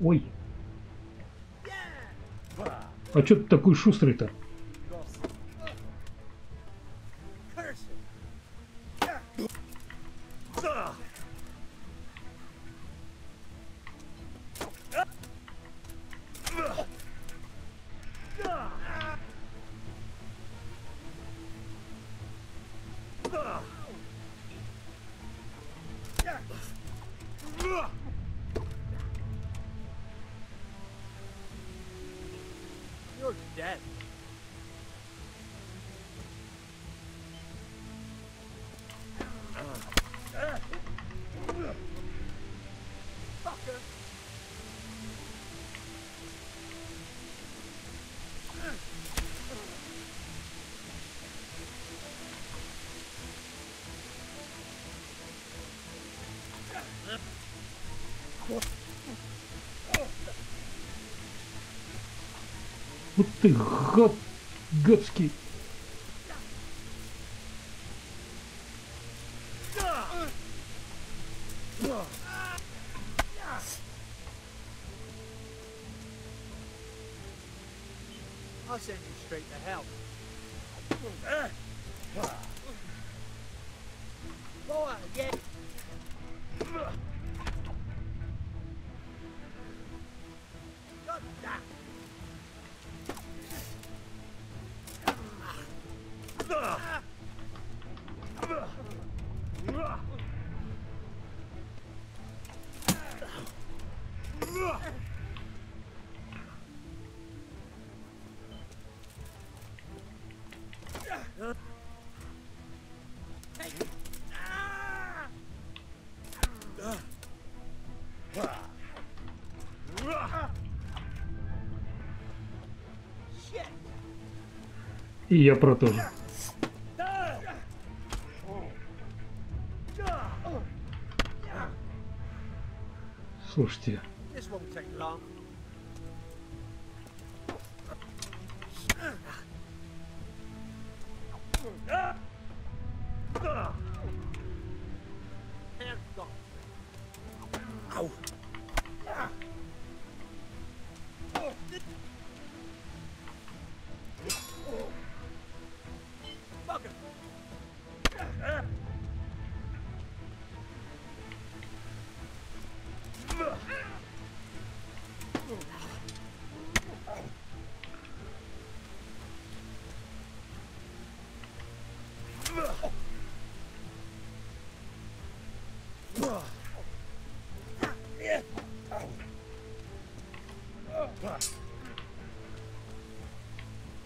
Ой! А чё ты такой шустрый-то? You're dead. Fucker. Вот ты гад, гадский. I'll send you straight to hell. Boy, yeah. God damn. И я про то же. Слушайте.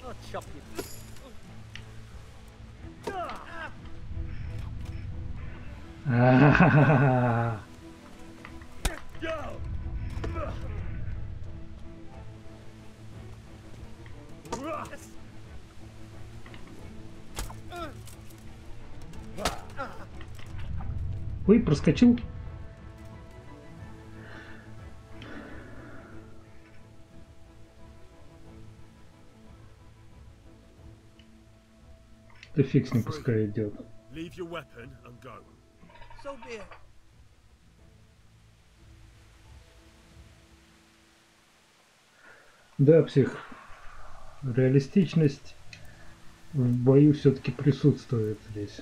I'll chop you. Ой, проскочил. Да фиг с ним, пускай идет. Leave your weapon and go. So be it. Да, псих. Реалистичность в бою все-таки присутствует здесь.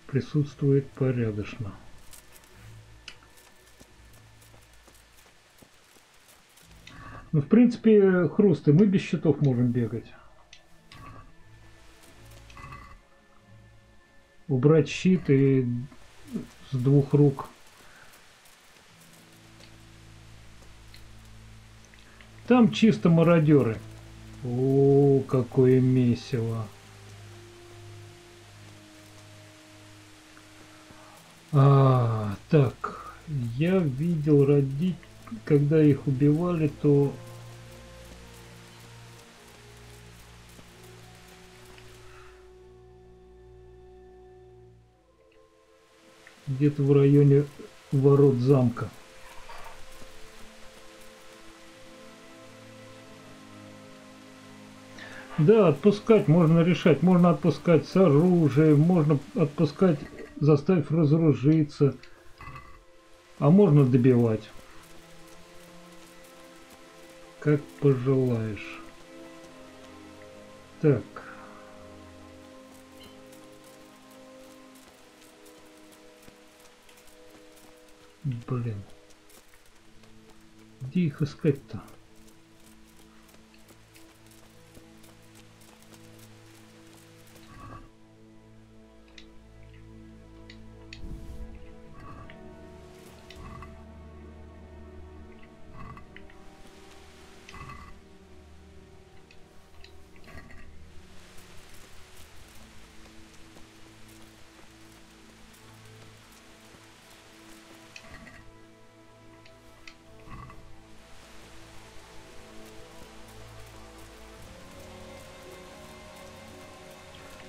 Присутствует порядочно. Ну, в принципе, хрусты, мы без щитов можем бегать. Убрать щит и с двух рук. Там чисто мародеры. О, какое месиво. Так, я видел когда их убивали, то где-то в районе ворот замка. Да, отпускать можно решать. Можно отпускать с оружием, можно отпускать, заставив разоружиться. А можно добивать. Как пожелаешь. Так. Блин. Где их искать-то?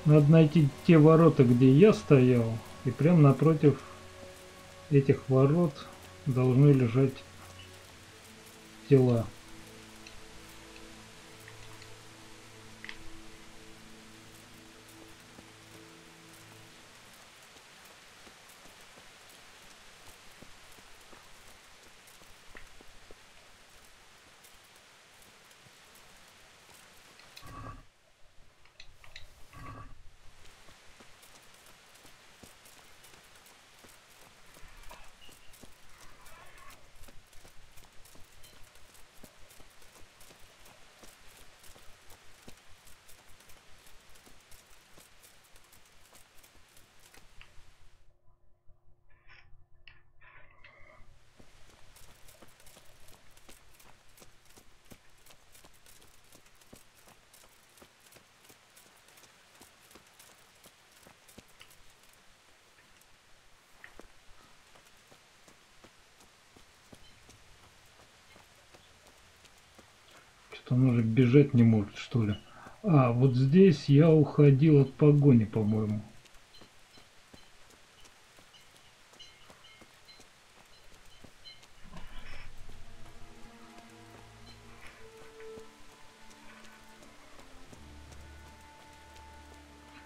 Надо найти те ворота, где я стоял, и прямо напротив этих ворот должны лежать тела. Он уже бежать не может, что ли. А, вот здесь я уходил от погони, по-моему.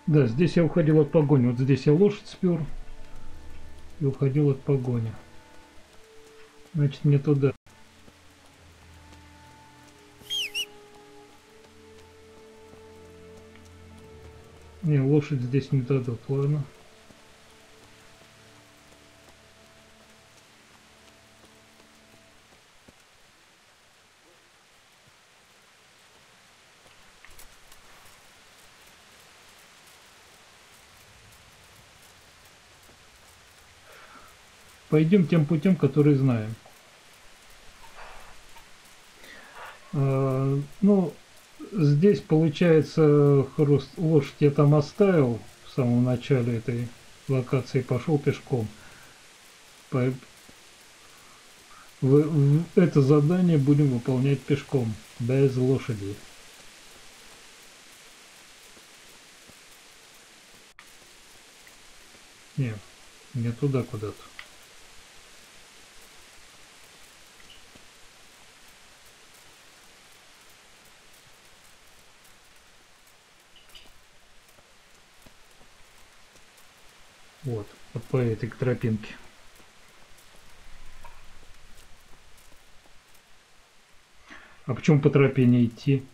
Да, здесь я уходил от погони. Вот здесь я лошадь спер и уходил от погони. Значит, мне туда. Не, лошадь здесь не дадут, ладно. Пойдем тем путем, который знаем. Ну, здесь получается, лошадь я там оставил в самом начале этой локации, пошел пешком. Это задание будем выполнять пешком, без лошади. Нет, Не туда куда-то. Вот по этой тропинке. А почему по тропе не идти?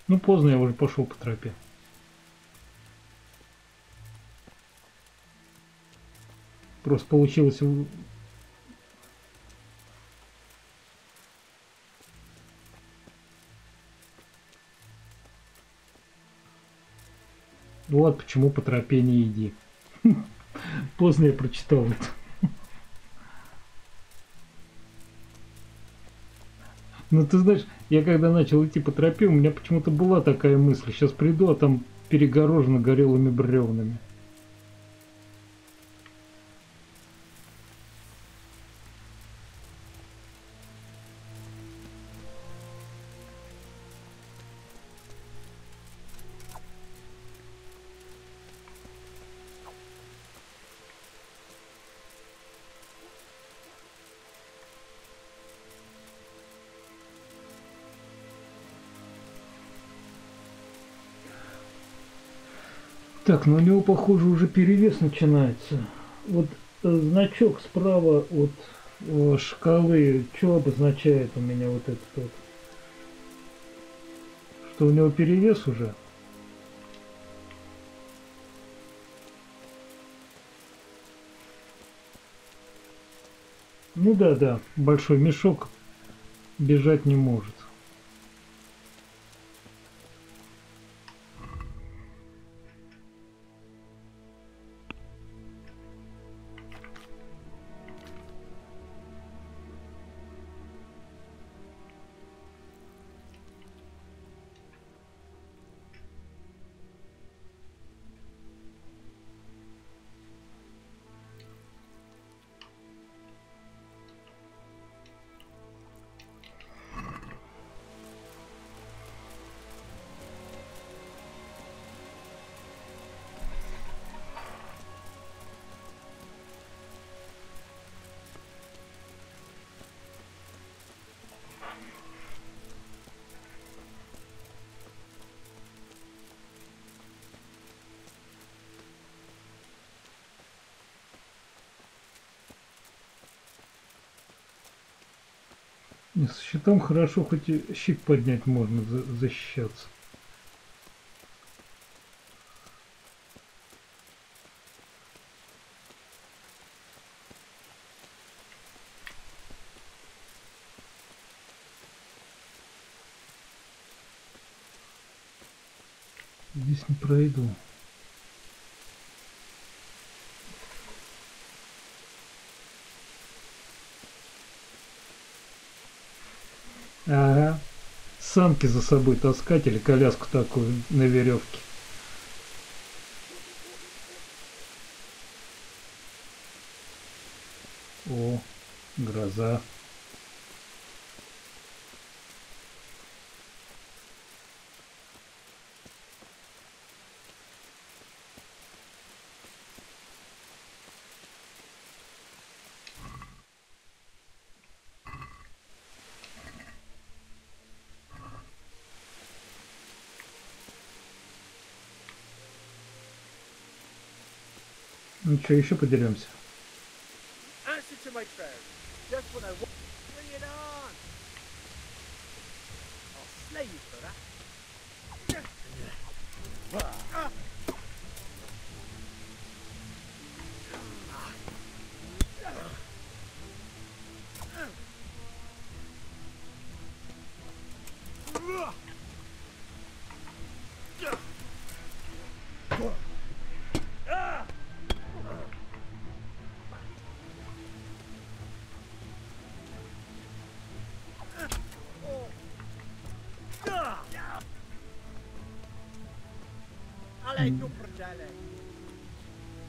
Ну, поздно, я уже пошел по тропе. Просто получилось... Вот почему по тропе не иди. Поздно я прочитал это. Ну ты знаешь, я когда начал идти по тропе, у меня почему-то была такая мысль. Сейчас приду, а там перегорожено горелыми бревнами. Так, ну у него, похоже, уже перевес начинается. Вот значок справа от шкалы, что обозначает у меня вот этот вот? Что у него перевес уже? Ну да, большой мешок бежать не может. С щитом хорошо, хоть и щит поднять можно, защищаться. Здесь не пройду. Ага. Санки за собой таскать или коляску такую на веревке. О, гроза. Ну что, еще подеремся?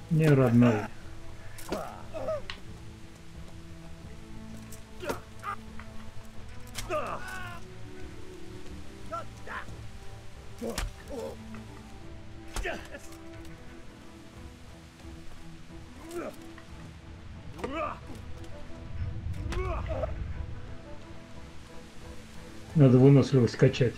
Не, родной. Надо выносливость качать.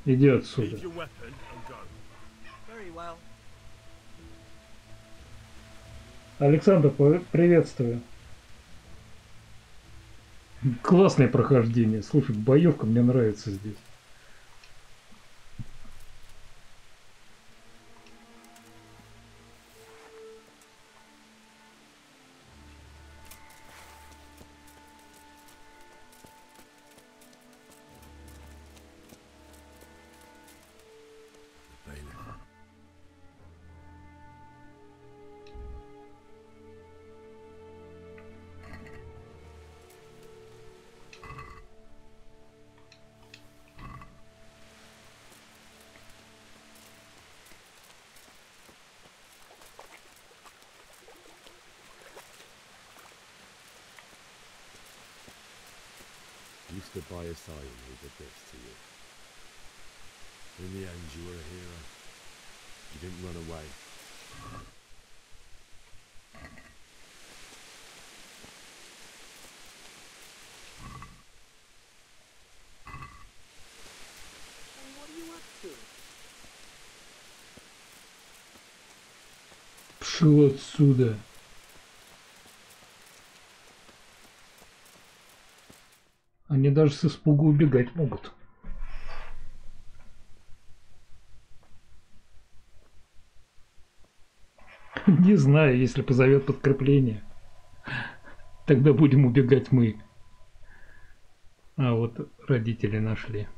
Иди отсюда. Александр, приветствую. Классное прохождение. Слушай, боевка мне нравится здесь. You stood by his side and he did this to you. In the end, you were a hero. You didn't run away. And what are you up to? Пшел отсюда. Они даже с испугу убегать могут. Не знаю, если позовет подкрепление, тогда будем убегать мы. А вот родители нашли.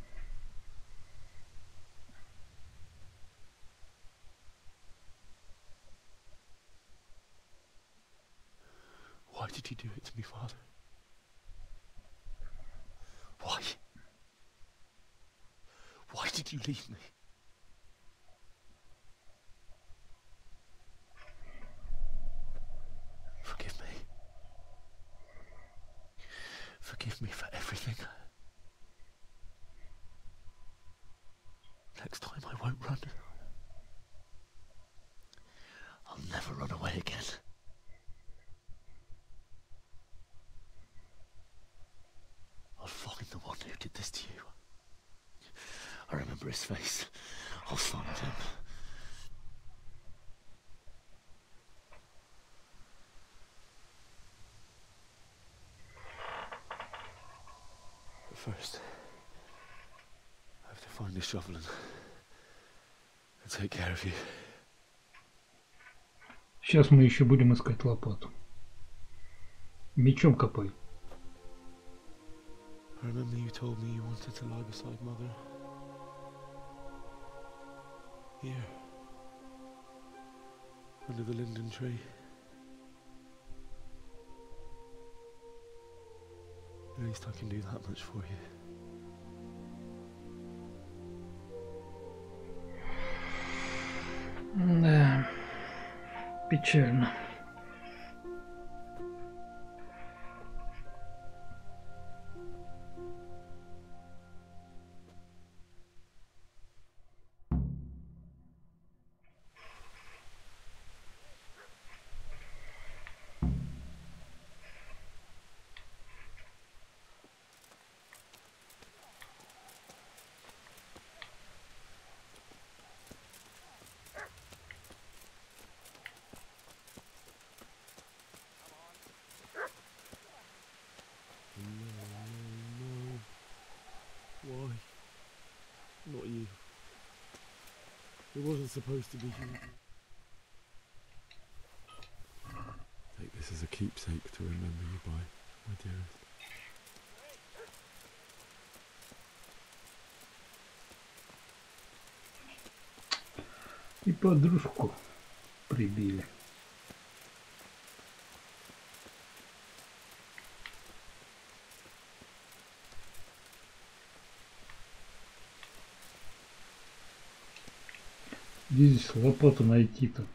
Why did you do it to me, Father? Why? Why did you leave me? Forgive me. Forgive me for everything. Next time I won't run. I'll never run away again. I'll find the one who did this to you. I remember his face. I'll find him. But first, I have to find a shovel and take care of you. Сейчас мы еще будем искать лопату. Мечом копай. I remember you told me you wanted to lie beside Mother. Here. Under the linden tree. At least I can do that much for you. Да. Печально. Why? Not you. It wasn't supposed to be you. Take this as a keepsake to remember you by, my dearest. И подружку прибили. Где здесь лопату найти-то?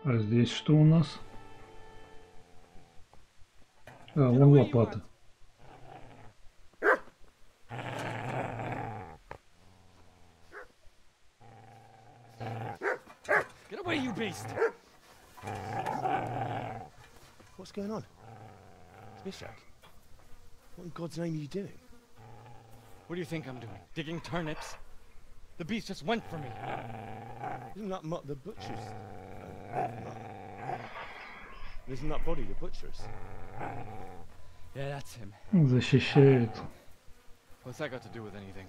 А здесь что у нас? А, вон лопата. Get away, you beast! What's going on? It's Mishak. What in God's name are you doing? What do you think I'm doing? Digging turnips? The beast just went for me. Isn't that the butcher's? Isn't that body the butcher's? Yeah, that's him. Защищает. What's that got to do with anything?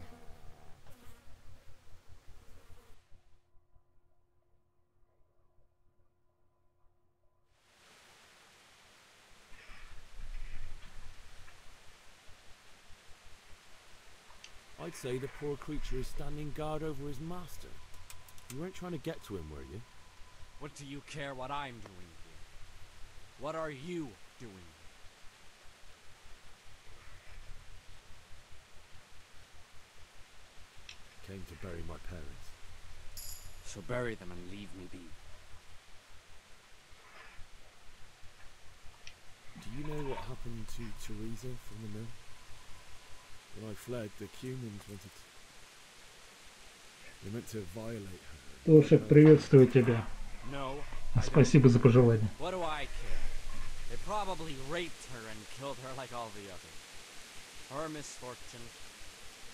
I'd say the poor creature is standing guard over his master. You weren't trying to get to him, were you? What do you care what I'm doing here? What are you doing? Came to bury my parents. So bury them and leave me be. Do you know what happened to Teresa from the mill? When I fled, the Cumans wanted to... They meant to violate her. Тошек, приветствую тебя. No. Спасибо за пожелание. What do I care? They probably raped her and killed her like all the others. Her misfortune.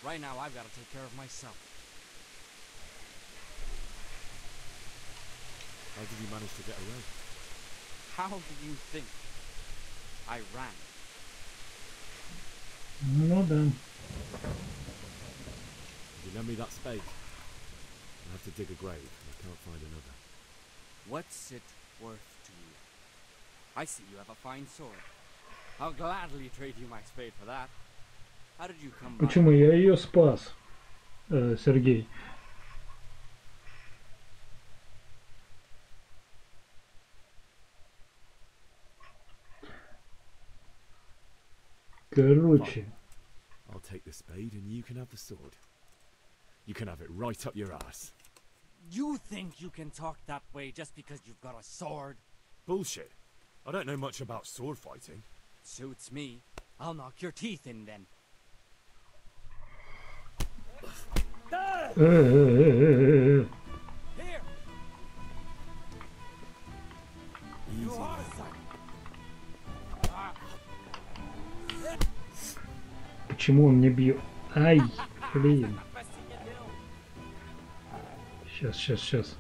Right now I've got to take care of myself. How did you manage to get away? How do you think I ran? Ну да. You lend me that spade. I have to dig a grave. I can't find another. What's it worth to you? I see you have a fine sword. I'll gladly trade you my spade for that. How did you come by? Почему я ее спас, Сергей? Короче. I'll take the spade and you can have the sword. You can have it right up your ass. You think you can talk that way just because you've got a sword? Bullshit. I don't know much about sword fighting. Suits me. I'll knock your teeth in then. Here. Почему он не бьет? Ай, блин. Сейчас.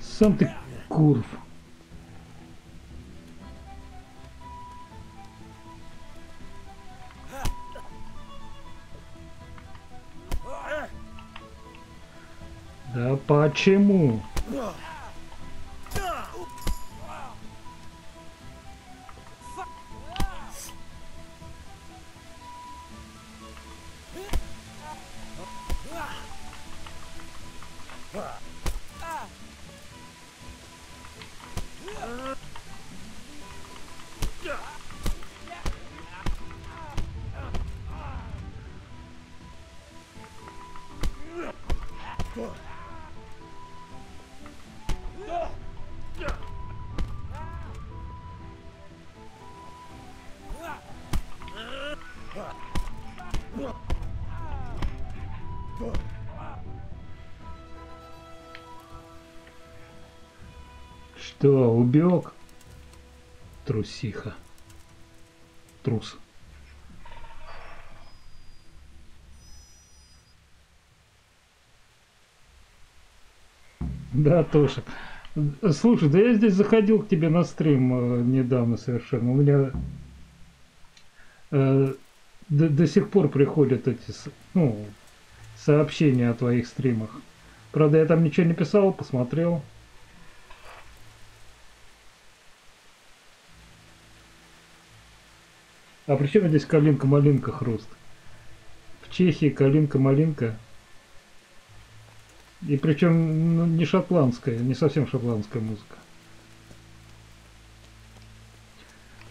Сам ты курв. Да почему? Что, убег? Трусиха. Трус. Да, Тоша. Слушай, да я здесь заходил к тебе на стрим недавно совершенно. У меня до сих пор приходят эти сообщения о твоих стримах. Правда, я там ничего не писал, посмотрел. А при чем здесь калинка-малинка хруст? В Чехии калинка-малинка. И причем не шотландская, не совсем шотландская музыка.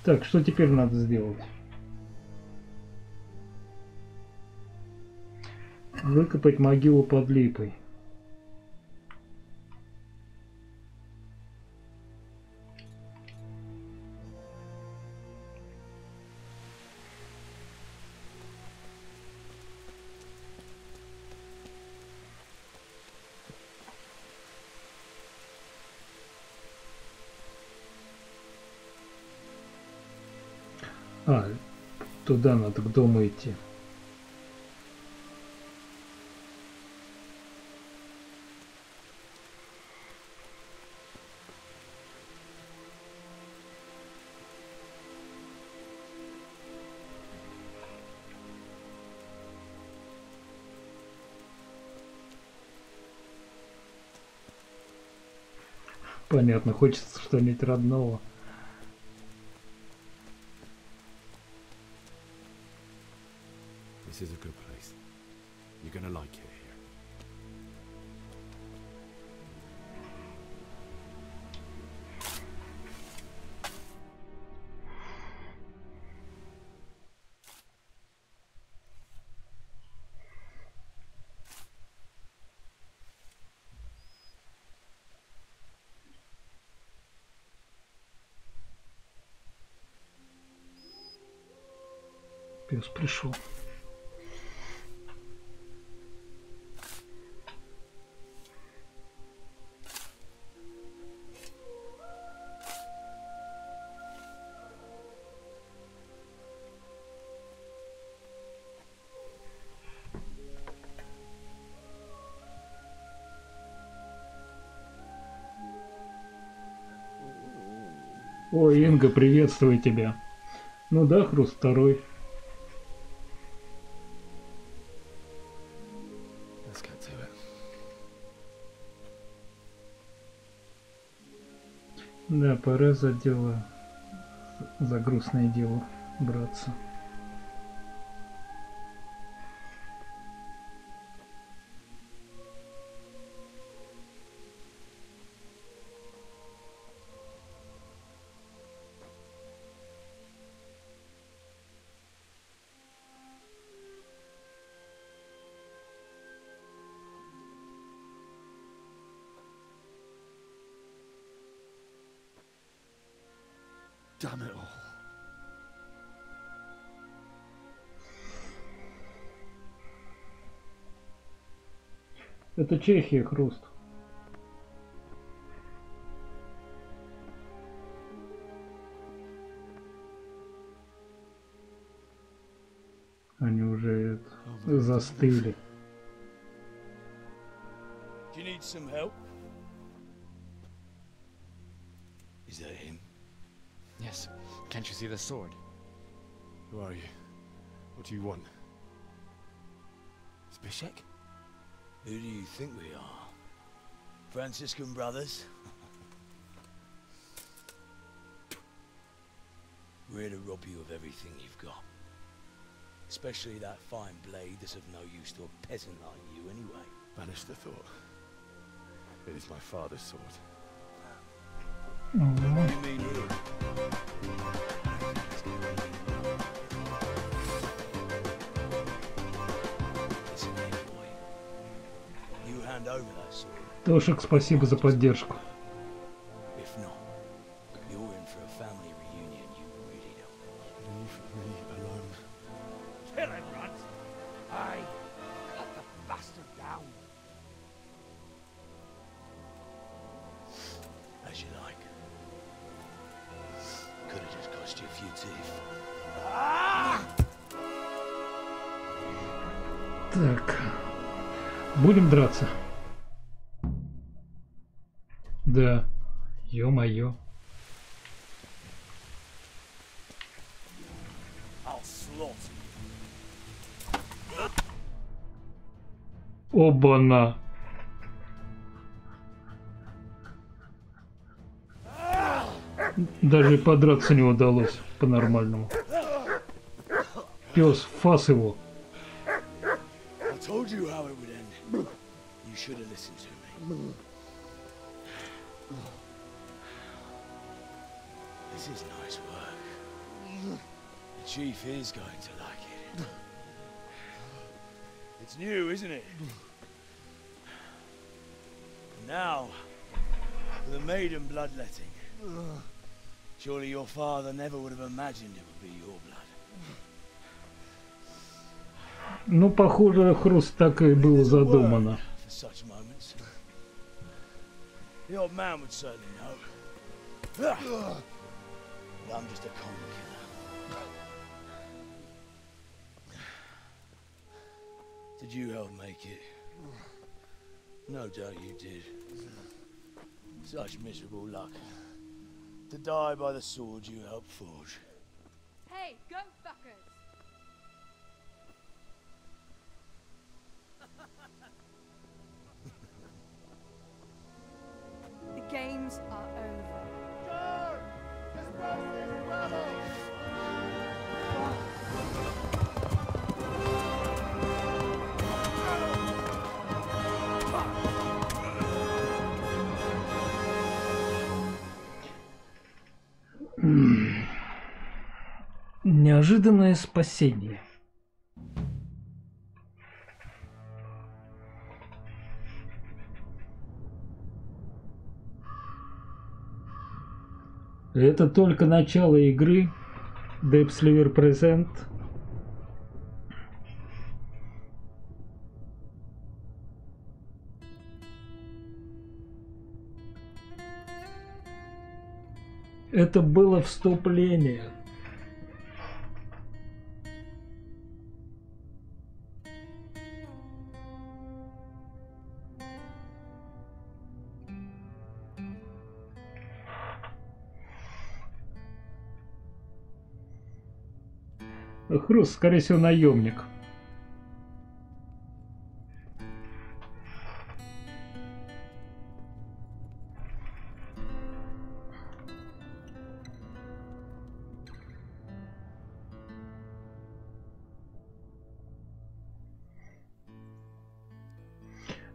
Так, что теперь надо сделать? Выкопать могилу под липой. А, туда надо к дому идти. Понятно, хочется что-нибудь родного. This is a good place. You're gonna like it here. Пес пришел. Ой, Инга, приветствую тебя. Ну да, Хруст второй. Да, пора за дело, за грустное дело браться. Damn it all. Это Чехия, Хруст. Они уже застыли. Do you need some help? Is that him? Yes. Can't you see the sword? Who are you? What do you want? Zbyszek? Who do you think we are? Franciscan brothers? We're here to rob you of everything you've got. Especially that fine blade that's of no use to a peasant like you anyway. Banish the thought. It is my father's sword. What do you mean here? Listen here, boy. You hand over that sword. Тошек, спасибо за поддержку. If not, you're in for a family reunion you really don't want. Leave me alone. Kill him, Runt! Aye, cut the bastard down. As you like. Так. Будем драться. Да. Ё-моё. Оба-на. Даже подраться не удалось по-нормальному. Пес, фас его. This is nice work. The chief is going to like it. It's new, isn't it? And now, for the maiden bloodletting. Surely your father never would have imagined it would be your blood. Ну, похоже, Хруст так и было задумано. For such moments. The old man would certainly know. But I'm just a common killer. Did you help make it? No doubt you did. Such miserable luck. To die by the sword you helped forge. Hey, go fuckers! The games are over. George! Disperse this rabble! Неожиданное спасение. Это только начало игры. Депсливер презент. Это было вступление. Хруст, скорее всего, наемник.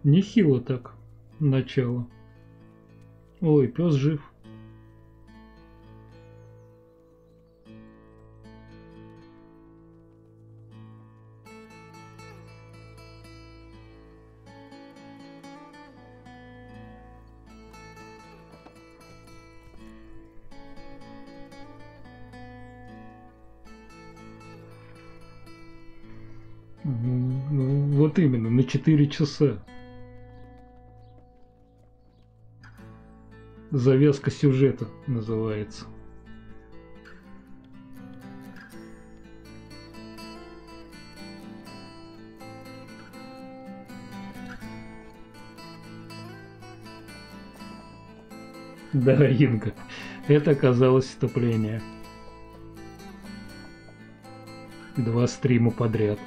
Нехило так начало. Ой, пес жив. Вот именно, на 4 часа. Завязка сюжета называется. Да, Инга, это оказалось вступление. 2 стрима подряд.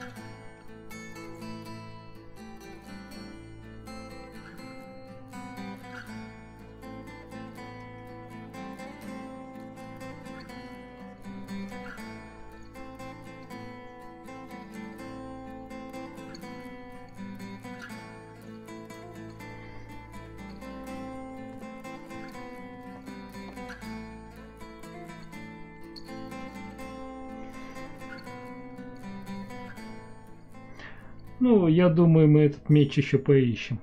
Ну, я думаю, мы этот меч еще поищем.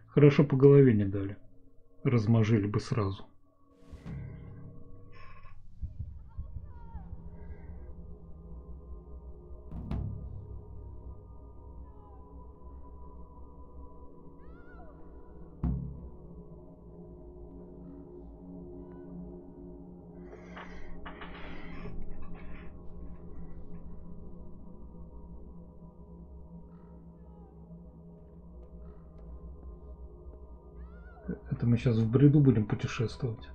Хорошо по голове не дали. Размажили бы сразу. Это мы сейчас в бреду будем путешествовать.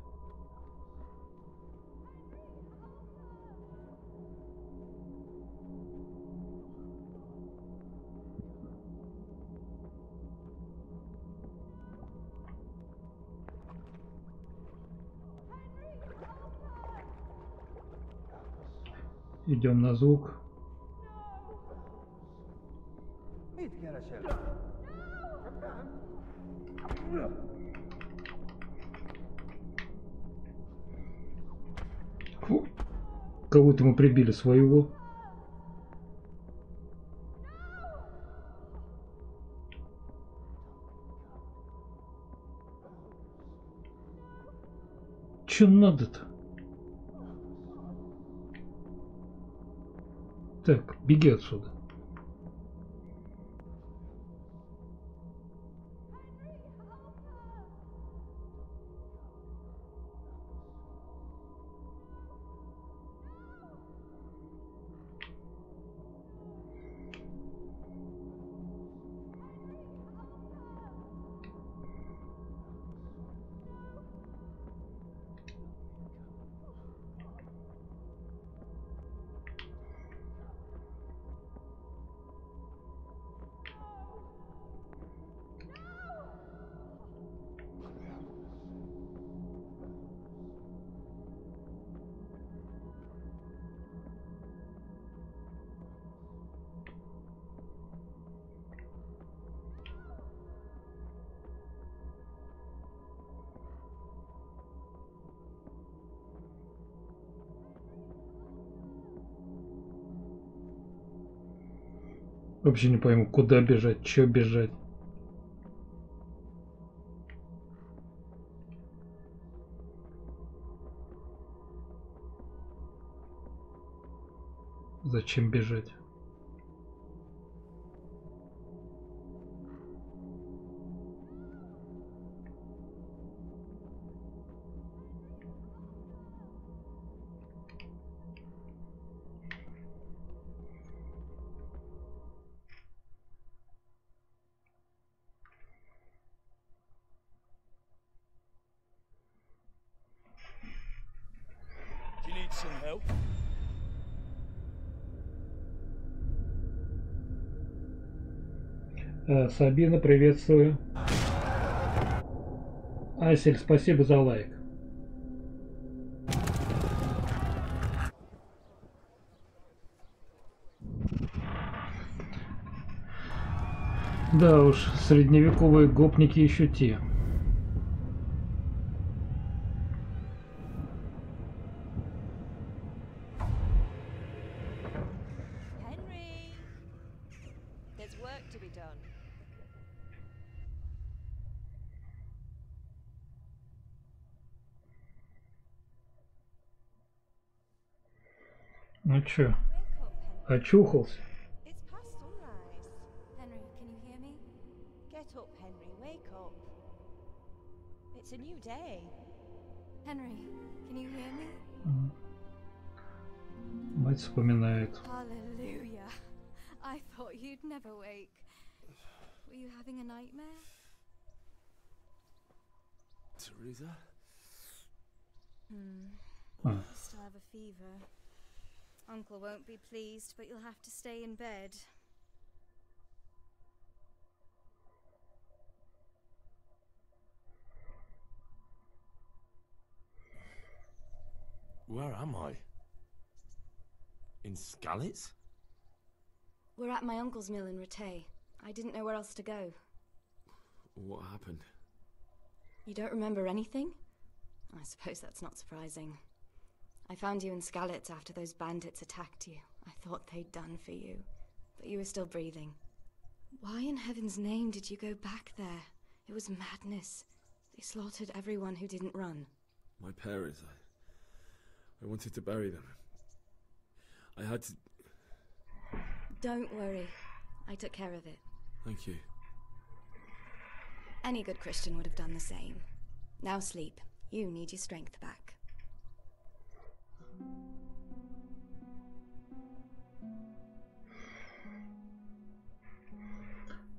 Идем на звук. Фу. Кого-то мы прибили своего. Че надо-то? Так, беги отсюда. Вообще не пойму, куда бежать, что бежать. Зачем бежать? Сабина, приветствую. Асель, спасибо за лайк. Да уж, средневековые гопники еще те. Ну чё, очухался? It's past sunrise. Henry, can you hear me? Get up, Henry, wake up. It's a new day. Henry, can you hear me? Мать вспоминает. Hallelujah. I thought you'd never wake. Were you having a nightmare? Teresa? You still have a fever. Uncle won't be pleased, but you'll have to stay in bed. Where am I? In Skalitz? We're at my uncle's mill in Rattay. I didn't know where else to go. What happened? You don't remember anything? I suppose that's not surprising. I found you in Skalitz after those bandits attacked you. I thought they'd done for you, but you were still breathing. Why in heaven's name did you go back there? It was madness. They slaughtered everyone who didn't run. My parents, I wanted to bury them. I had to... Don't worry. I took care of it. Thank you. Any good Christian would have done the same. Now sleep. You need your strength back.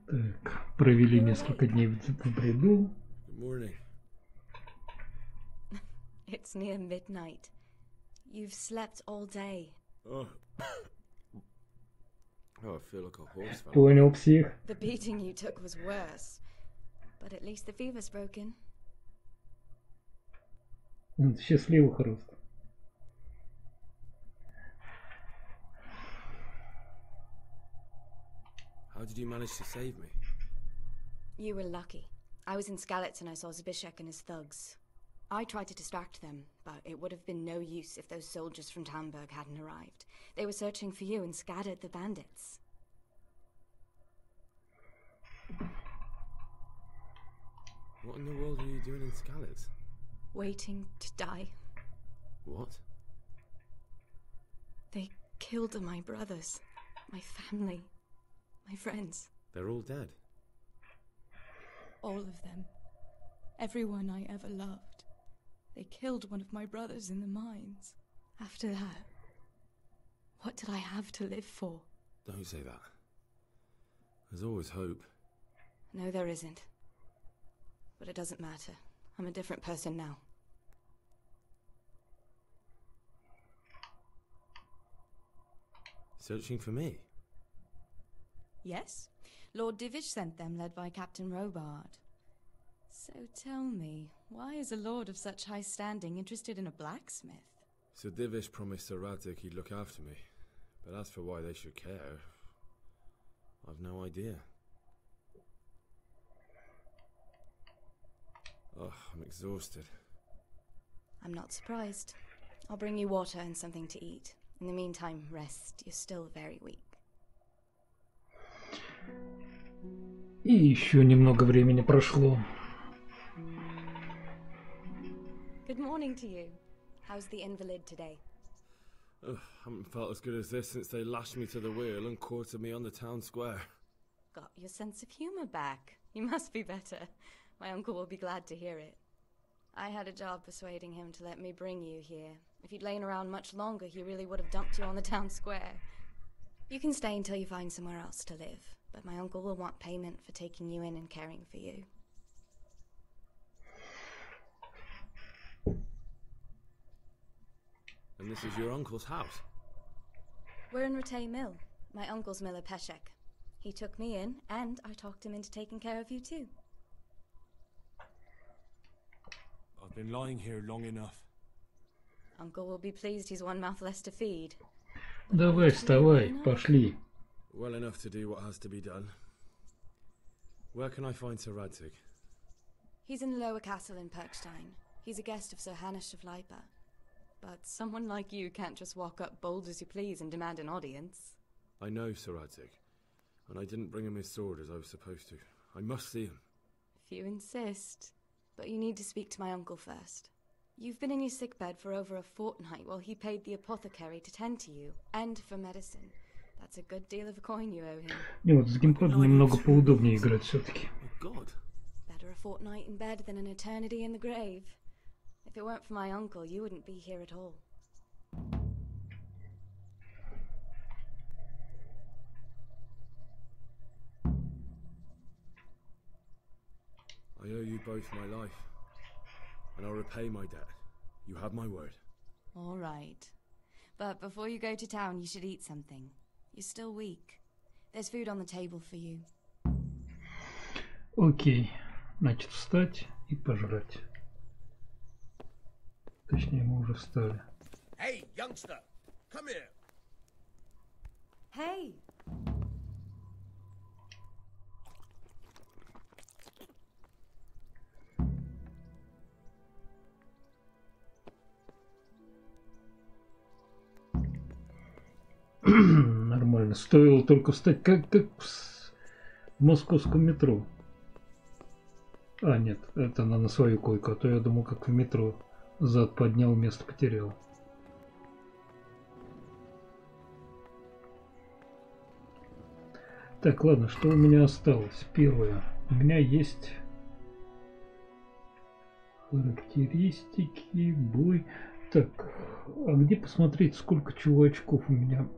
Так, провели несколько дней в бреду. Good morning. It's near midnight. You've slept all day. Oh. Oh, I feel like a horse. Понял, псих. The beating you took was worse. But at least the fever's broken. Счастливый хруст. How did you manage to save me? You were lucky. I was in Skalitz and I saw Zbyszek and his thugs. I tried to distract them, but it would have been no use if those soldiers from Tamburg hadn't arrived. They were searching for you and scattered the bandits. What in the world are you doing in Skalitz? Waiting to die. What? They killed my brothers, my family, my friends. They're all dead. All of them. Everyone I ever loved. They killed one of my brothers in the mines. After that, what did I have to live for? Don't say that. There's always hope. No, there isn't. But it doesn't matter. I'm a different person now. Searching for me? Yes. Lord Divish sent them, led by Captain Robard. So tell me, why is a lord of such high standing interested in a blacksmith? Sir Divish promised Sir Radzik he'd look after me. But as for why they should care, I've no idea. Oh, I'm exhausted. I'm not surprised. I'll bring you water and something to eat. In the meantime, rest. You're still very weak. И еще немного времени прошло. Good morning to you. How's the invalid today? Haven't felt as good as this since they lashed me to the wheel and quartered me on the town square. Got your sense of humor back. You must be better. My uncle will be glad to hear it. I had a job persuading him to let me bring you here. If you'd lain around much longer, he really would have dumped you on the town square. You can stay until you find somewhere else to live, but my uncle will want payment for taking you in and caring for you. And this is your uncle's house? We're in Ratay Mill. My uncle's miller Peshek. He took me in, and I talked him into taking care of you too. I've been lying here long enough. Uncle will be pleased he's one mouth less to feed. Давай, вставай, пошли. Well enough to do what has to be done. Where can I find Sir Radzik? He's in the lower castle in Perkstein. He's a guest of Sir Hanush of Leipa. But someone like you can't just walk up bold as you please and demand an audience. I know Sir Radzik, and I didn't bring him his sword as I was supposed to. I must see him. If you insist. But you need to speak to my uncle first. You've been in your sickbed for over a fortnight while he paid the apothecary to tend to you, and for medicine. That's a good deal of a coin you owe him. Не, вот с геймпадом немного поудобнее играть все-таки. Better a fortnight in bed than an eternity in the grave. If it weren't for my uncle, you wouldn't be here at all. I owe you both my life, and I'll repay my debt. You have my word. All right. But before you go to town, you should eat something. You're still weak. There's food on the table for you. Окей. Значит, встать и пожрать. Точнее, мы уже встали. Hey, youngster, come here. Hey. Нормально. Стоило только встать, как в московском метро. А, нет, это на свою койку. А то я думал, как в метро. Зад поднял, место потерял. Так, ладно, что у меня осталось? Первое. У меня есть характеристики, бой. Так, а где посмотреть, сколько чувачков у меня?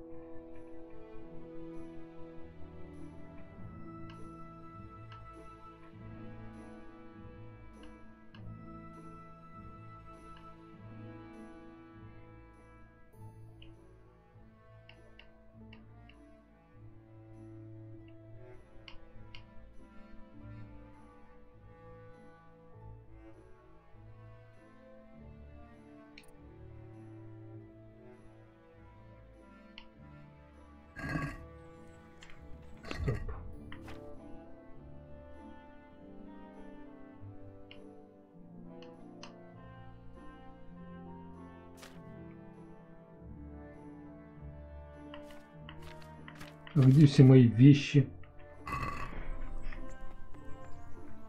А где все мои вещи?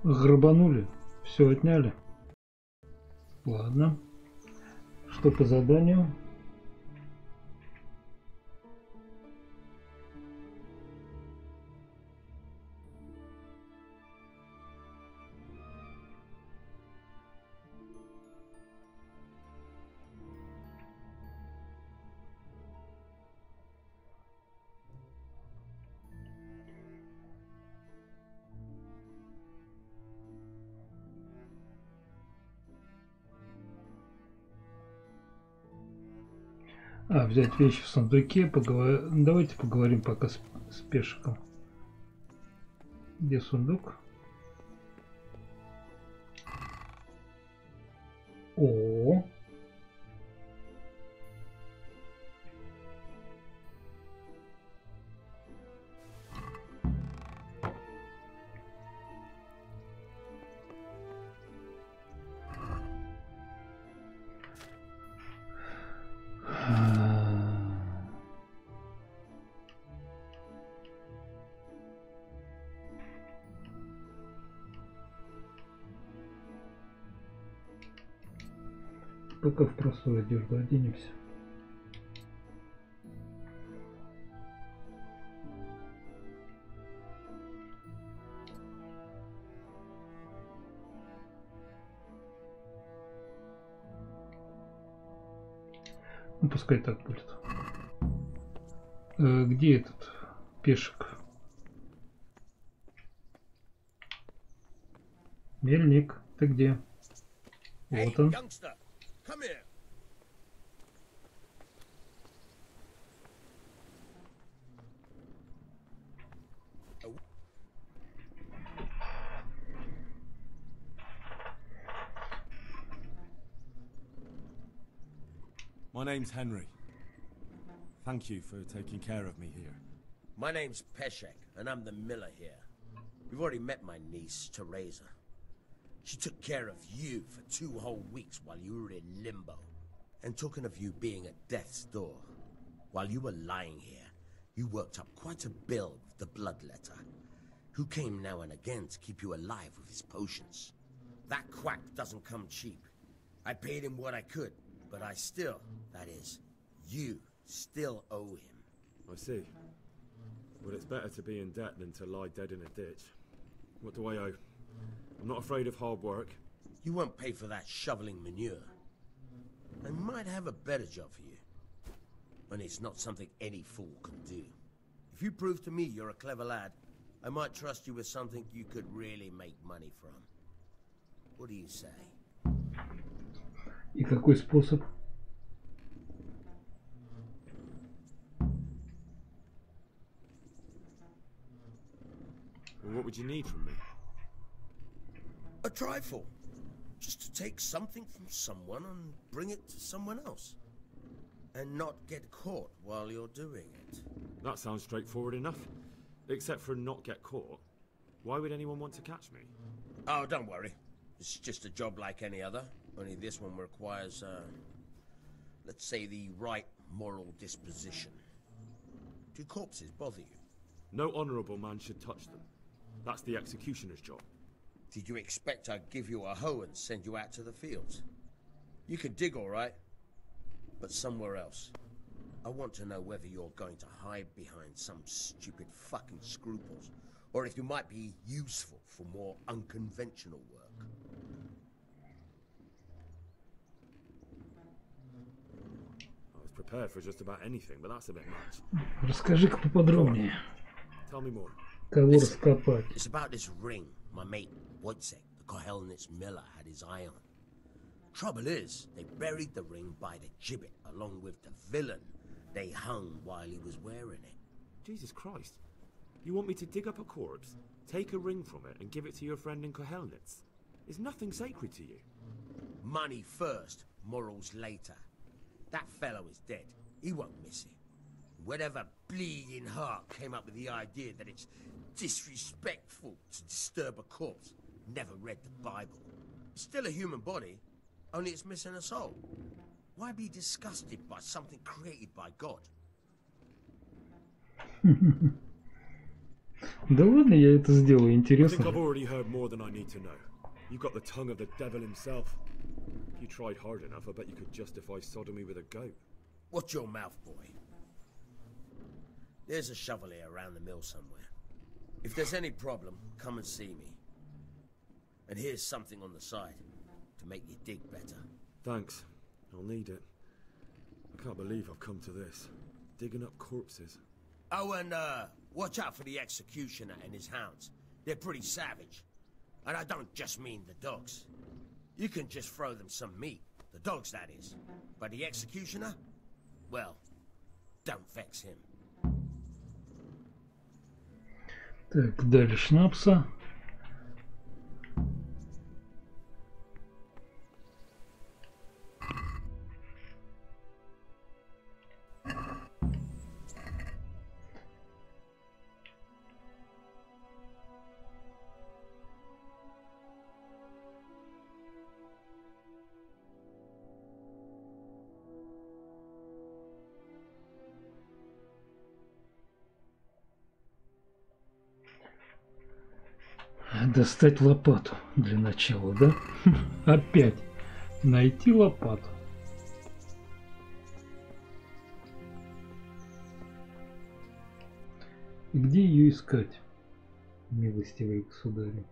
Грабанули? Все отняли? Ладно. Что по заданию? Взять вещи в сундуке. Давайте поговорим пока с пешиком. Где сундук? О. Пока в простую одежду оденемся. Ну, пускай так будет. Где этот пешек? Мельник, ты где? Вот он. Come here. My name's Henry. Thank you for taking care of me here. My name's Peshek, and I'm the miller here. You've already met my niece, Teresa. She took care of you for 2 whole weeks while you were in limbo. And talking of you being at death's door, while you were lying here, you worked up quite a bill with the bloodletter, who came now and again to keep you alive with his potions. That quack doesn't come cheap. I paid him what I could, but I still, that is, you still owe him. I see. Well, it's better to be in debt than to lie dead in a ditch. What do I owe? I'm not afraid of hard work. You won't pay for that shoveling manure. I might have a better job for you. And it's not something any fool can do. If you prove to me you're a clever lad, I might trust you with something you could really make money from. What do you say? И какой способ? Well, what would you need from me? A trifle. Just to take something from someone and bring it to someone else. And not get caught while you're doing it. That sounds straightforward enough. Except for not get caught. Why would anyone want to catch me? Oh, don't worry. It's just a job like any other. Only this one requires, let's say, the right moral disposition. Do corpses bother you? No honourable man should touch them. That's the executioner's job. Did you expect I'd give you a hoe and send you out to the fields? You can dig all right, but somewhere else. I want to know whether you're going to hide behind some stupid fucking scruples, or if you might be useful for more unconventional work. I was prepared for just about anything, but that's a bit much. Расскажи-ка поподробнее. Tell me more. Кого раскопать? It's about this ring my mate Wojciech, the Kohelnitz miller, had his eye on. Trouble is, they buried the ring by the gibbet along with the villain they hung while he was wearing it. Jesus Christ. You want me to dig up a corpse, take a ring from it, and give it to your friend in Kohelnitz? Is nothing sacred to you? Money first, morals later. That fellow is dead. He won't miss it. Whatever bleeding heart came up with the idea that it's disrespectful to disturb a corpse never read the Bible. It's still a human body, only it's missing a soul. Why be disgusted by something created by God? Да ладно, я это сделаю, I think интересно. I've already heard more than I need to know. You've got the tongue of the devil himself. If you tried hard enough, I bet you could justify sodomy with a goat. Watch your mouth, boy. There's a shovel here around the mill somewhere. If there's any problem, come and see me. And here's something on the side to make you dig better. Thanks. I'll need it. I can't believe I've come to this. Digging up corpses. Oh, and watch out for the executioner and his hounds. They're pretty savage. And I don't just mean the dogs. You can just throw them some meat. The dogs, that is. But the executioner? Well, don't vex him. Так, дали шнапса. Достать лопату для начала, да? Опять найти лопату. И где ее искать, милостивые государи?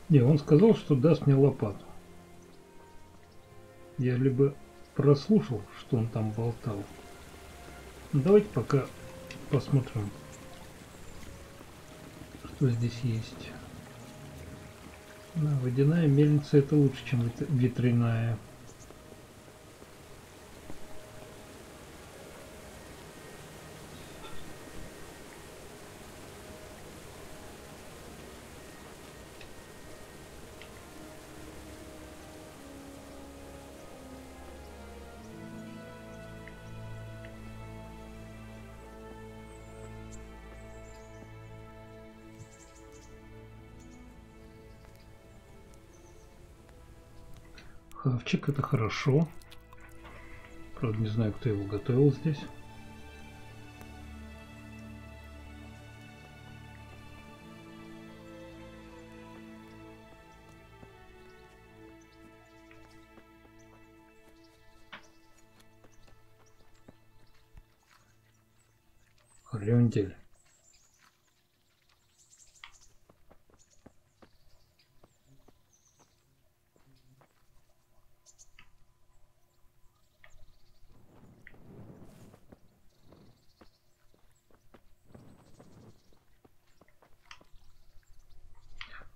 Не, он сказал, что даст мне лопату. Я либо прослушал, что он там болтал. Ну, давайте пока посмотрим, что здесь есть. Да, водяная мельница — это лучше, чем ветряная. Хавчик — это хорошо. Правда, не знаю, кто его готовил здесь. Хрюндель.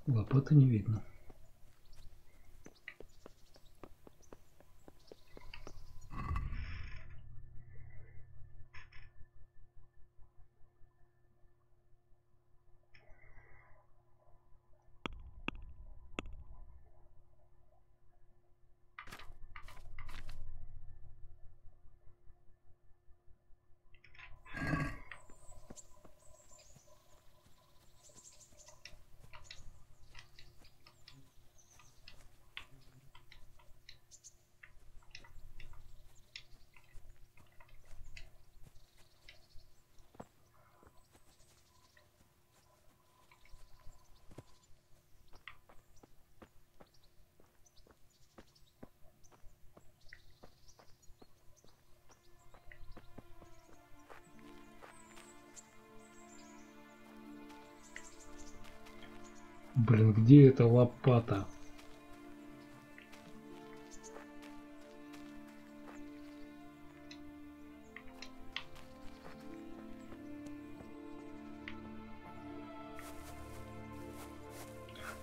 Лопаты не видно. Блин, где эта лопата?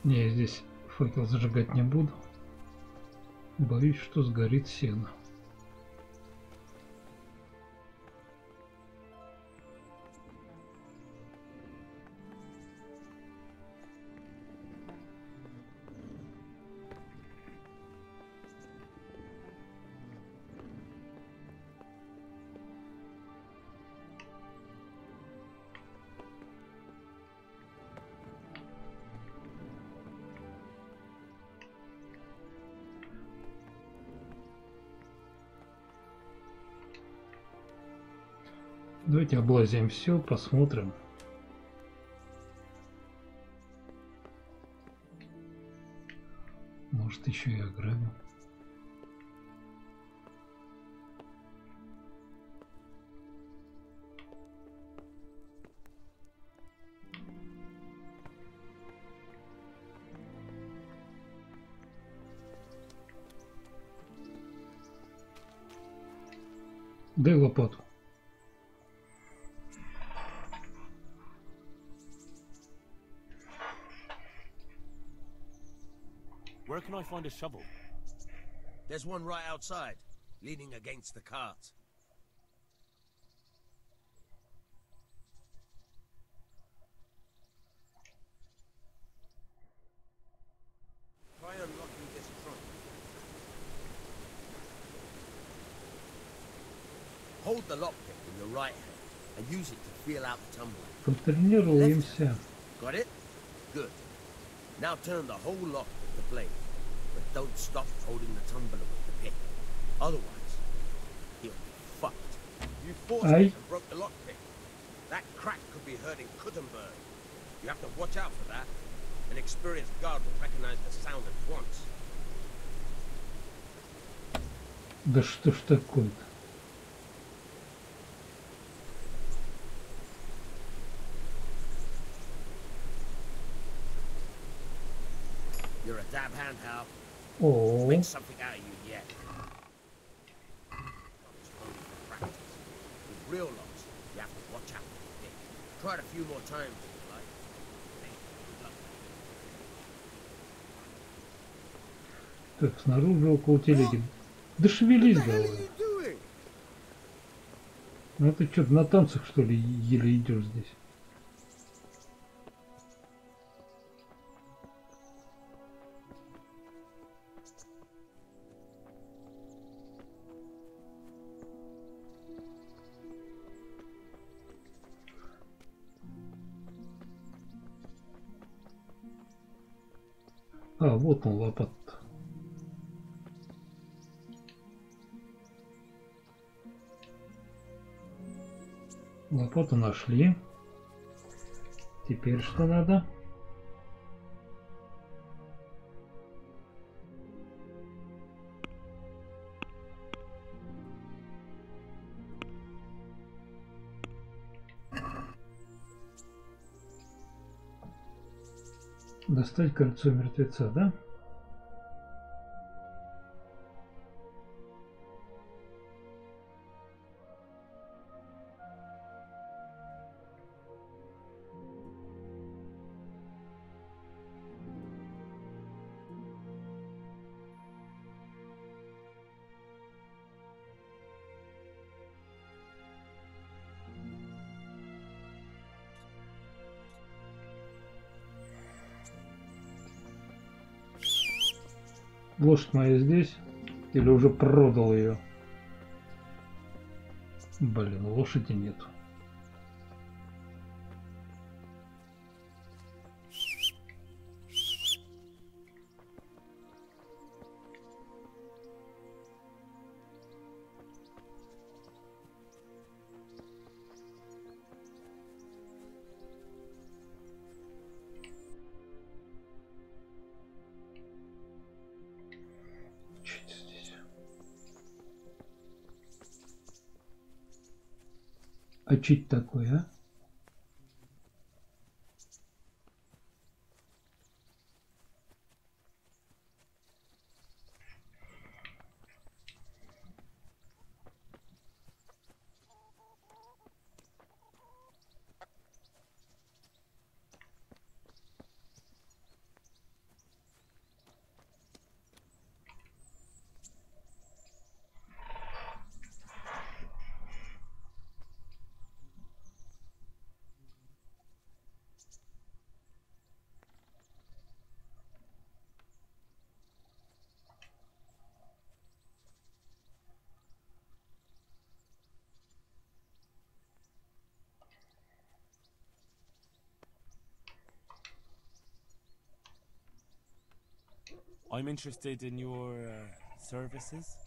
Не, я здесь факел зажигать не буду. Боюсь, что сгорит сено. Давайте облазим все, посмотрим. Может, еще и ограбим. Дай лопату. Where can I find a shovel? There's one right outside, leaning against the cart. Try unlocking this trunk. Hold the lockpick in your right hand and use it to feel out the tumbler. Потренируемся. Got it? Good. Now turn the whole lock with the blade, but don't stop holding the tumbler with the pick. Otherwise, he'll be fucked. You forced it and broke the lockpick. That crack could be heard in Kuttenberg. You have to watch out for that. An experienced guard will recognize the sound at once. Да что ж такое-то? You're a dab hand, Hal. Oh. Make something out of you yet. With real loss, you have to watch out for the pick. Try it a few more times if you like. Так, снаружи около телеги. Да шевелись, давай. Ну ты что, на танцах что ли еле идешь здесь? А, вот он, лопата. Лопату нашли. Теперь что надо? Достать кольцо мертвеца, да? Лошадь моя здесь? Или уже продал ее? Блин, лошади нету. А что это такое, а? I'm interested in your services.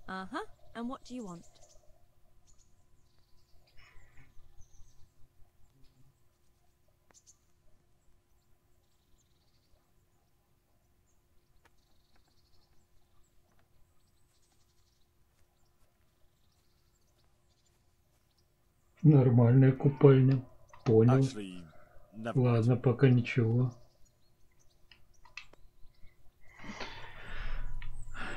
Uh-huh. And what do you want? Нормальная купальня. Понял. Actually, never mind. Ладно, пока ничего.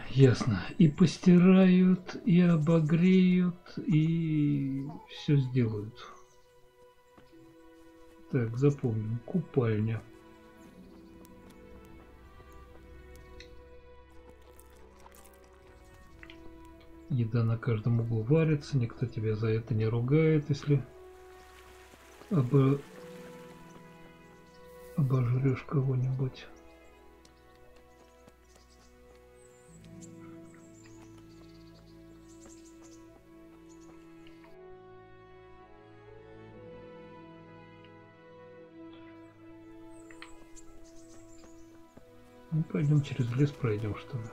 Ясно. И постирают, и обогреют, и все сделают. Так, запомним. Купальня. Еда на каждом углу варится, никто тебя за это не ругает, если обожрешь кого-нибудь. Ну, пойдем через лес пройдем, что ли.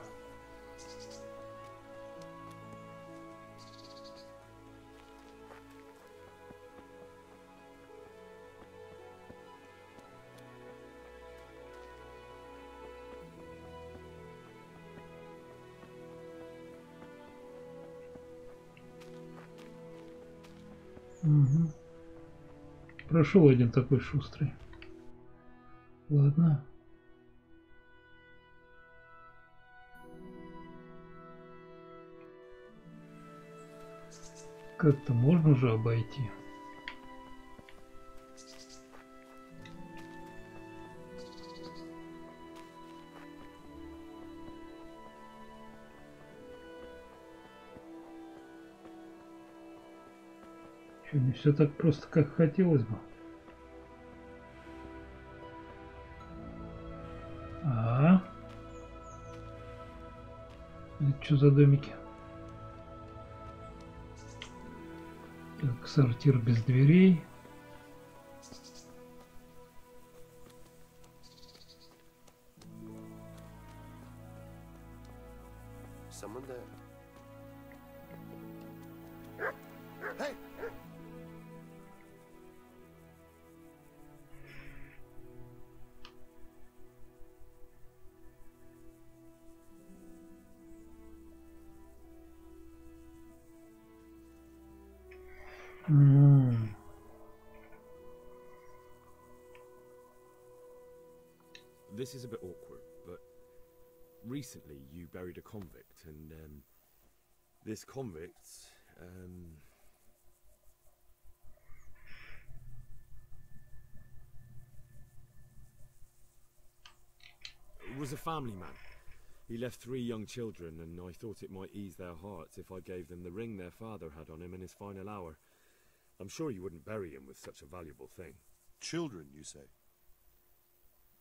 Угу. Прошел один такой шустрый. Ладно. Как-то можно же обойти. Что, не все так просто, как хотелось бы. Это что за домики? Так, сортир без дверей. Someone there. Hey! This is a bit awkward, but recently you buried a convict, and this convict was a family man. He left 3 young children, and I thought it might ease their hearts if I gave them the ring their father had on him in his final hour. I'm sure you wouldn't bury him with such a valuable thing. Children, you say?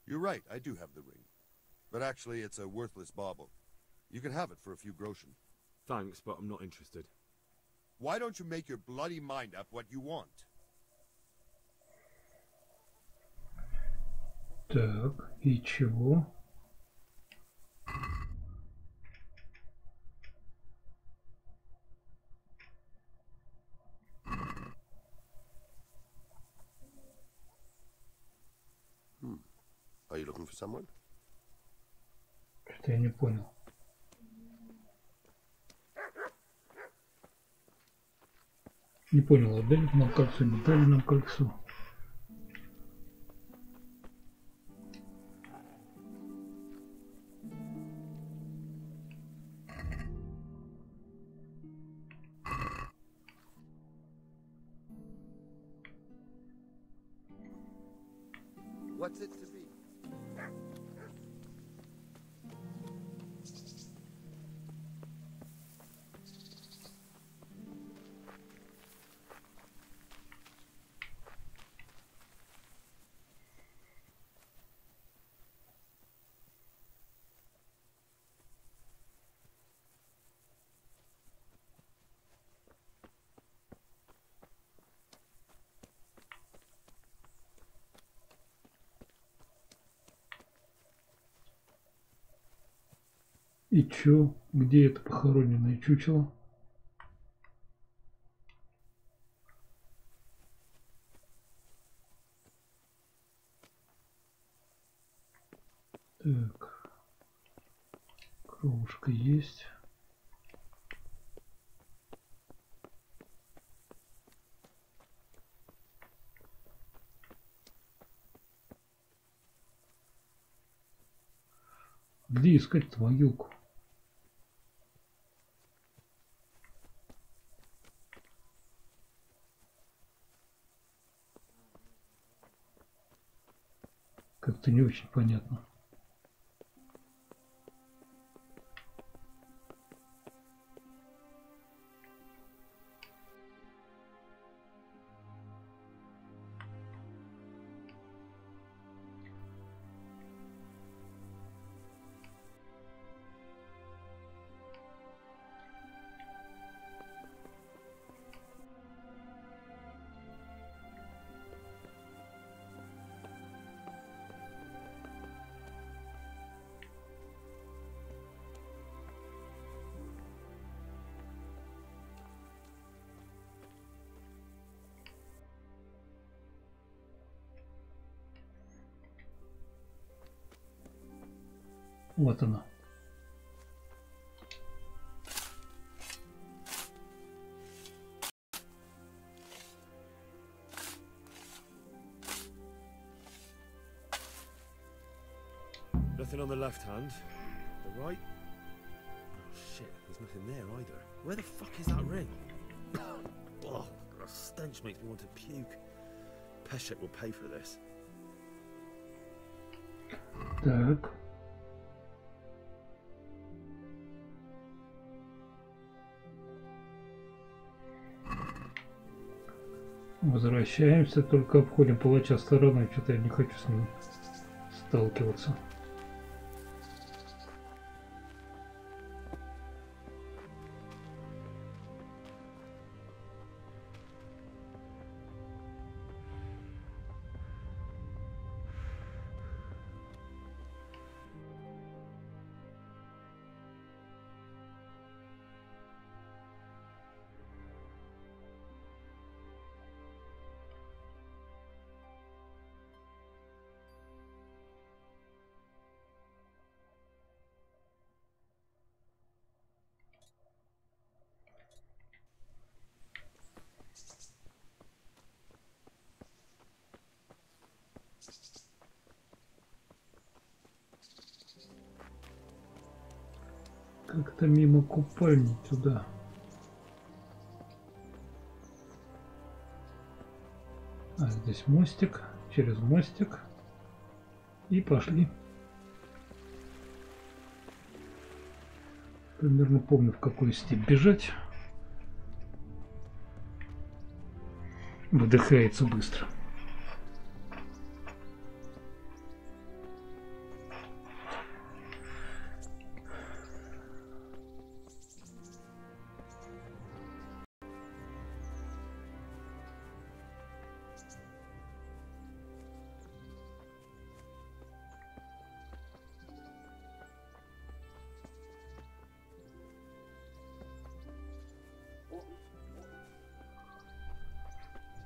You're right, I do have the ring. But actually, it's a worthless bauble. You can have it for a few groschen. Thanks, but I'm not interested. Why don't you make your bloody mind up what you want? Так, и чего? Are you looking for someone? Это я не понял. Не понял, отдали нам кольцо, не дали нам кольцо. What's it to be? И чё? Где это похороненное чучело? Так. Кровушка есть. Где искать могилку? Как-то не очень понятно. Вот она. Nothing on the left hand. The right? Oh shit, there's nothing there either. Where the fuck is that ring? Oh, the stench makes me want to puke. Peshek will pay for this. Так. Возвращаемся, только обходим палача стороной. Что-то я не хочу с ним сталкиваться. Как-то мимо купальни туда. А здесь мостик, через мостик. И пошли. Примерно помню, в какой степь бежать. Выдыхается быстро.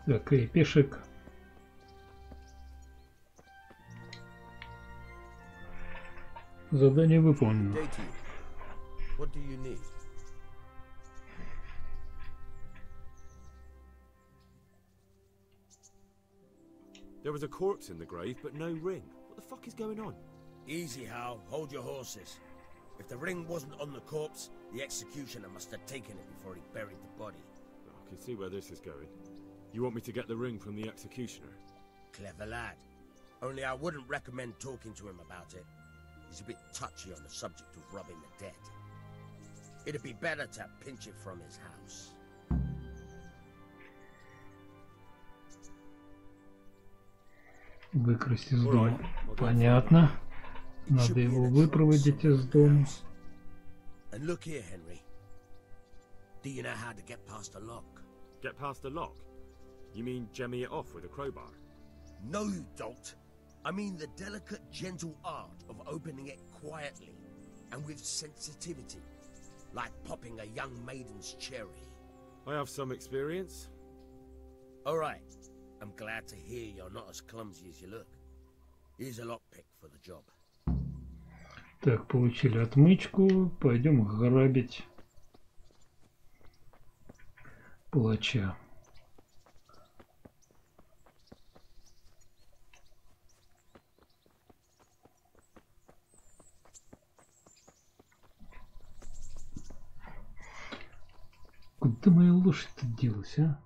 Так, и пешек. Задание выполнено. What do you need? There was a corpse in the grave, but no ring. What the fuck is going on? Easy, Hal. Hold your horses. If the ring wasn't on the corpse, the executioner must have taken it before he buried the body. I can see where this is going. You want me to get the ring from the executioner? Clever lad. Only I wouldn't recommend talking to him about it. He's a bit touchy on the subject of robbing the dead. It'd be better to pinch it from his house. Выкрасть из дома. Понятно. Надо его выпроводить из дома. And look here, Henry. Do you know how to get past a lock? Get past the lock? You mean jemmy it off with a crowbar? No, you don't. I mean the delicate, gentle art of opening it quietly. and with sensitivity, like popping a young maiden's cherry. I have some experience. All right. I'm glad to hear you're not as clumsy as you look. Here's a lockpick for the job. Так, получили отмычку. Пойдем грабить палача. Куда моя лошадь-то делась, а?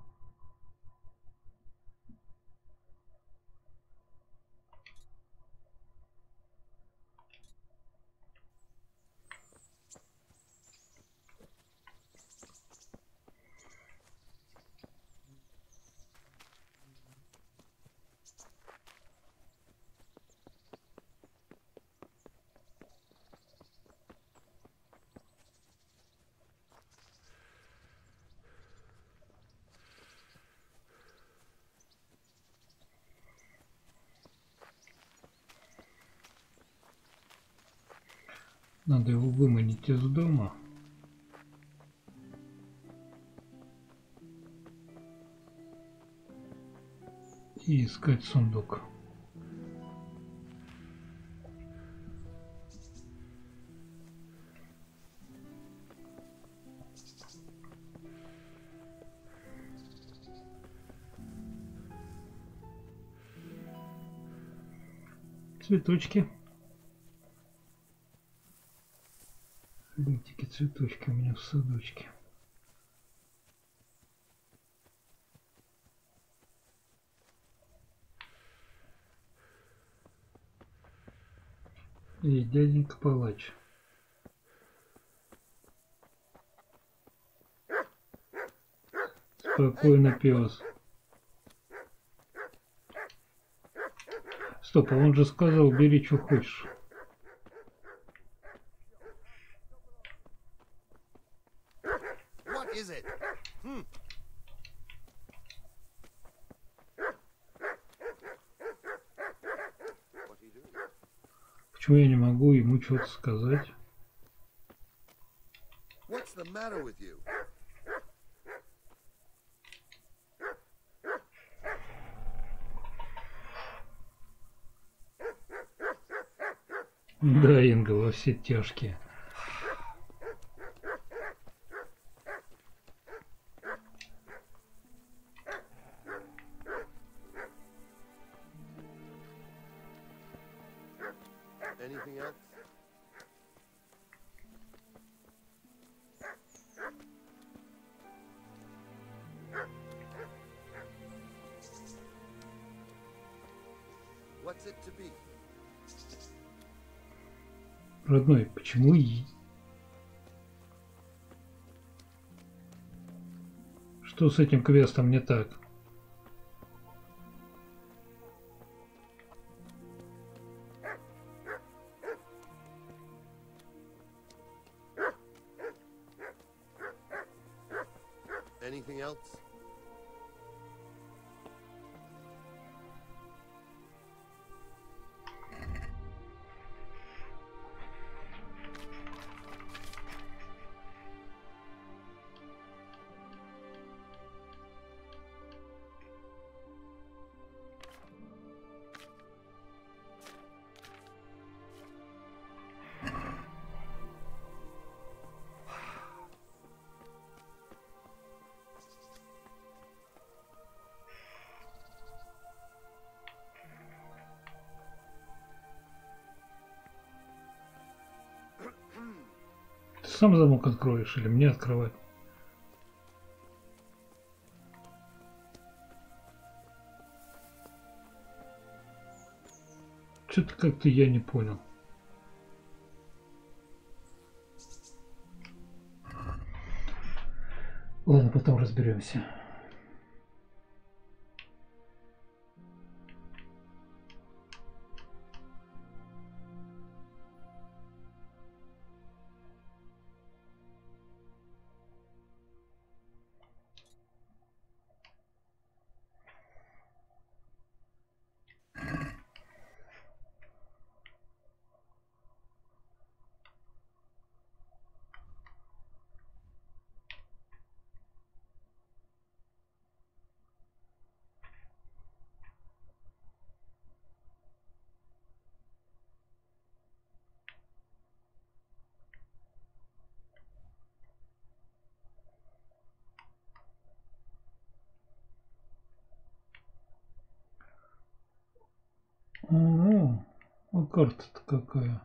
Надо его выманить из дома. И искать сундук. Цветочки. Лютики, цветочки у меня в садочке. И дяденька палач. Спокойно, пес. Стоп, а он же сказал, бери, что хочешь. Почему я не могу ему что-то сказать? What's the matter with you? Да, Инга, во все тяжкие. Anything else? What's it to be? Родной, почему Что с этим квестом не так? Anything else? Сам замок откроешь или мне открывать? Что-то как-то я не понял. Ладно, потом разберемся. О, а карта-то какая.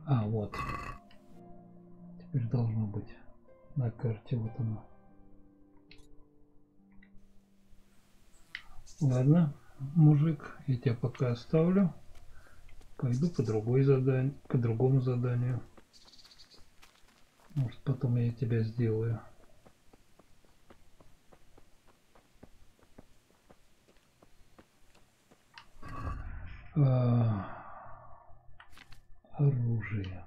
А, вот. Теперь должно быть на карте. Вот оно. Ладно, мужик, я тебя пока оставлю. Пойду по другому заданию. Может, потом я тебя сделаю. Оружие.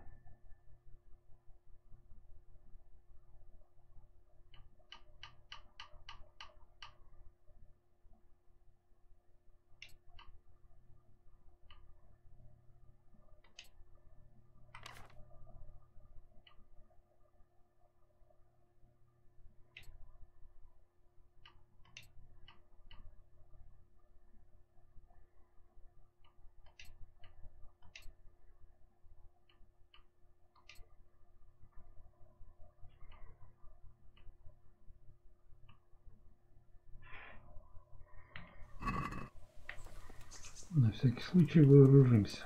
На всякий случай вооружимся.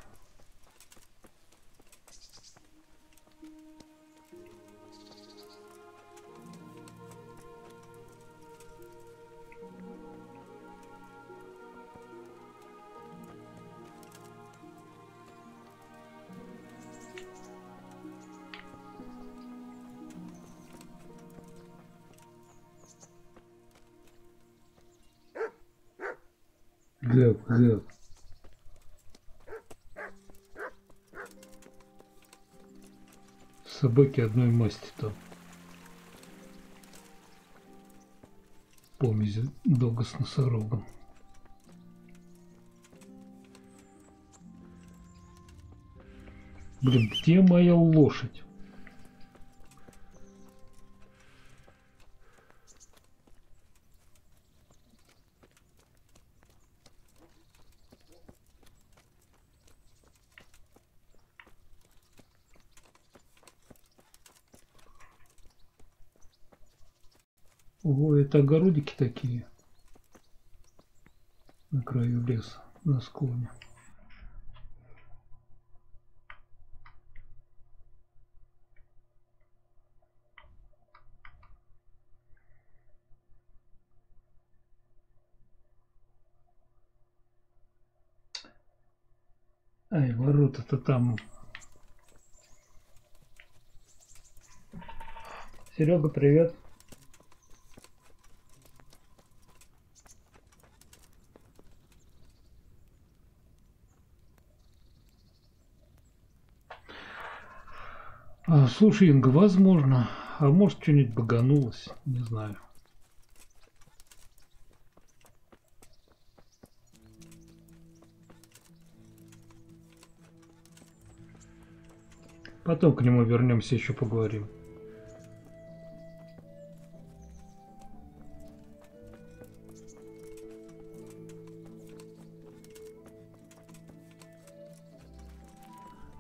Гэп. Собаки одной масти там. Помесь дога с носорогом. Блин, где моя лошадь? Ого, это огородики такие на краю леса, на склоне. Ай, ворота-то там. Серега, привет. Слушай, Инга, возможно. А может, что-нибудь баганулось, не знаю. Потом к нему вернемся, еще поговорим.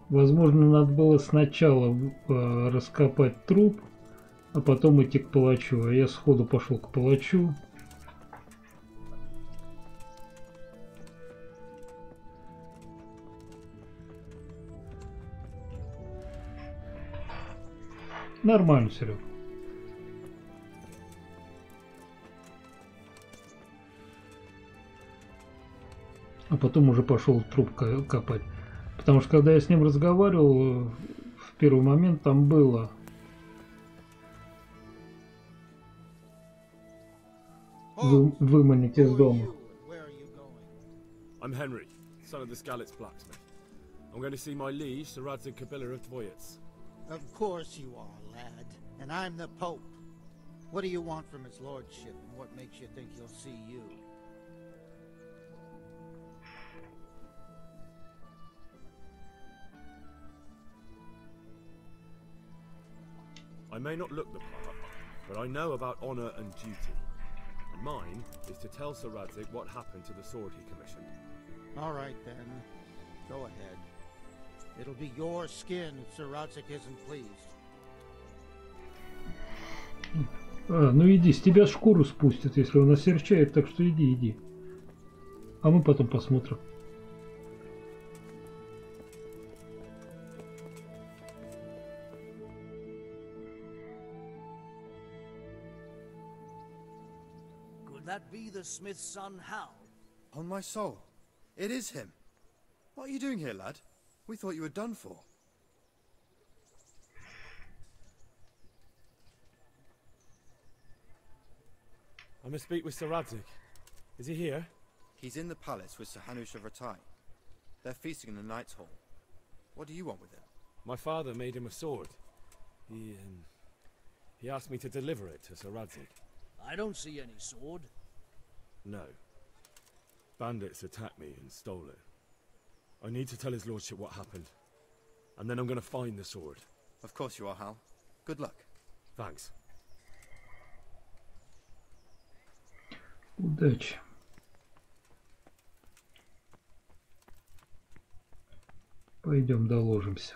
Возможно, надо было сначала раскопать труп, а потом идти к палачу. А я сходу пошел к палачу. Нормально, Серега. А потом уже пошел труп копать. Потому что когда я с ним разговаривал, в первый момент там было выманить из дома. I'm Henry, son of the Skalitz blacksmith. I'm going to see my liege, Sir Radzig Kobyla of Dvoyets. Of course you are, lad. And I'm the Pope. What do you want from his lordship, and what makes you think he'll see you? I may not look the part, but I know about honor and duty. And mine is to tell Sir Radzig what happened to the sword he commissioned. All right, then. Go ahead. It'll be your skin if Sir Radzig isn't pleased. Ну иди, с тебя шкуру спустят, если он осерчает, так что иди. А мы потом посмотрим. Could that be the smith's son, Hal? On my soul, it is him. What are you doing here, lad? We thought you were done for. I must speak with Sir Radzig. Is he here? He's in the palace with Sir Hanush of Ratai. They're feasting in the Knight's Hall. What do you want with him? My father made him a sword. He asked me to deliver it to Sir Radzig. I don't see any sword. No. Bandits attacked me and stole it. I need to tell his lordship what happened. And then I'm going to find the sword. Of course you are, Hal. Good luck. Thanks. Удачи. Пойдем доложимся.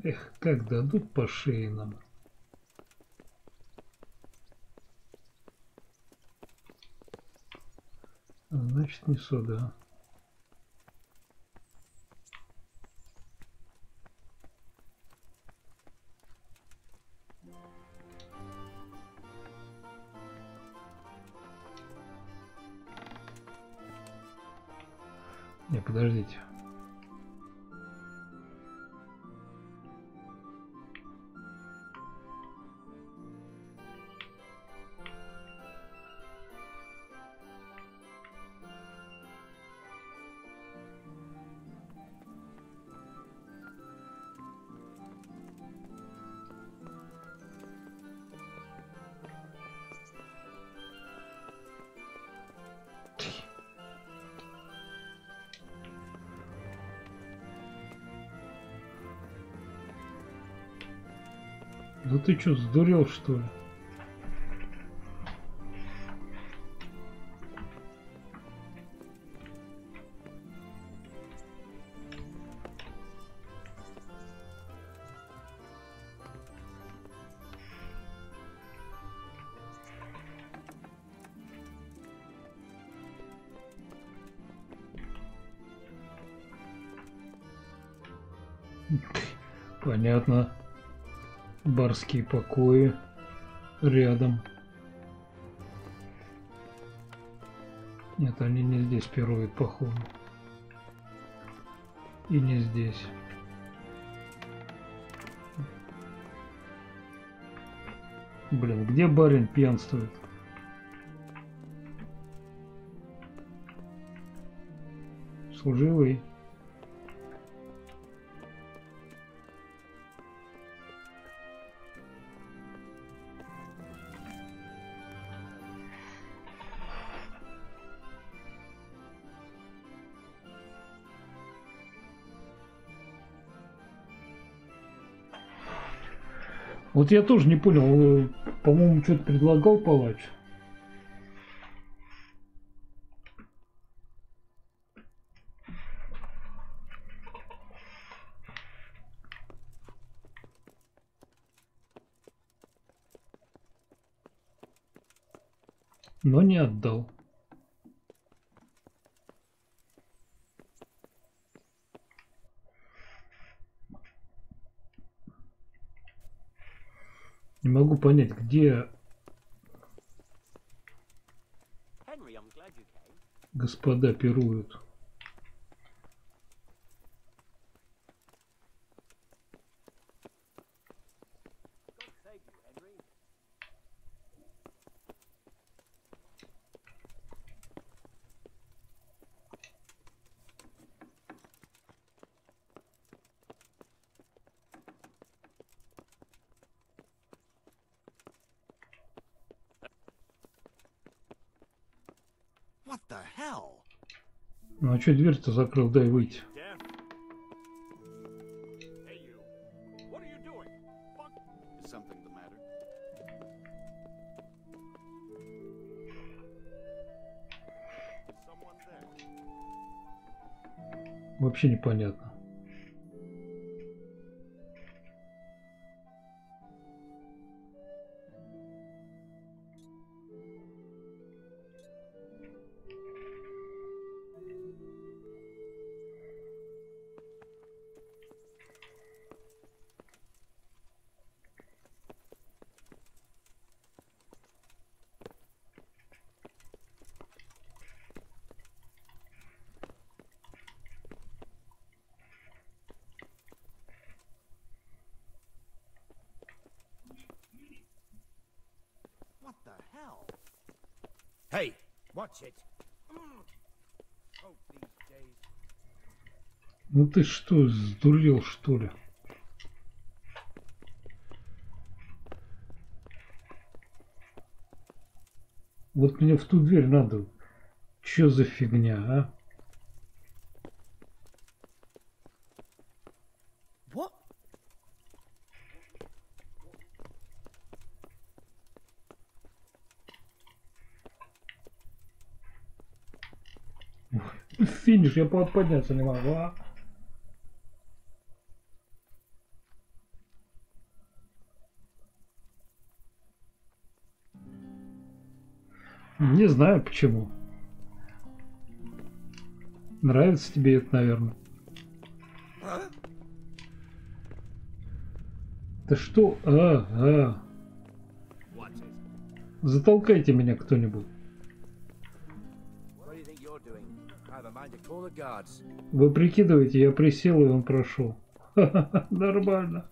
Эх, как дадут по шее нам. Значит, не сюда. Не, подождите. Да ты чё, сдурел, что ли? Понятно. Барские покои рядом. Нет, они не здесь пируют, походу. И не здесь. Блин, где барин пьянствует? Служивый. Вот я тоже не понял, по-моему, что-то предлагал палач. Но не отдал. Не могу понять, где господа пируют. What the hell? Ну а что дверь-то закрыл? Дай выйти. Вообще непонятно. What the hell? Hey, watch it. Ну ты что, сдурел что ли? Вот мне в ту дверь надо. Чё за фигня, а? What? Финиш, я подняться не могу, а? Не знаю почему. Нравится тебе это, наверное. Да что? Затолкайте меня кто-нибудь. Вы прикидываете, я присел и он прошел. Нормально.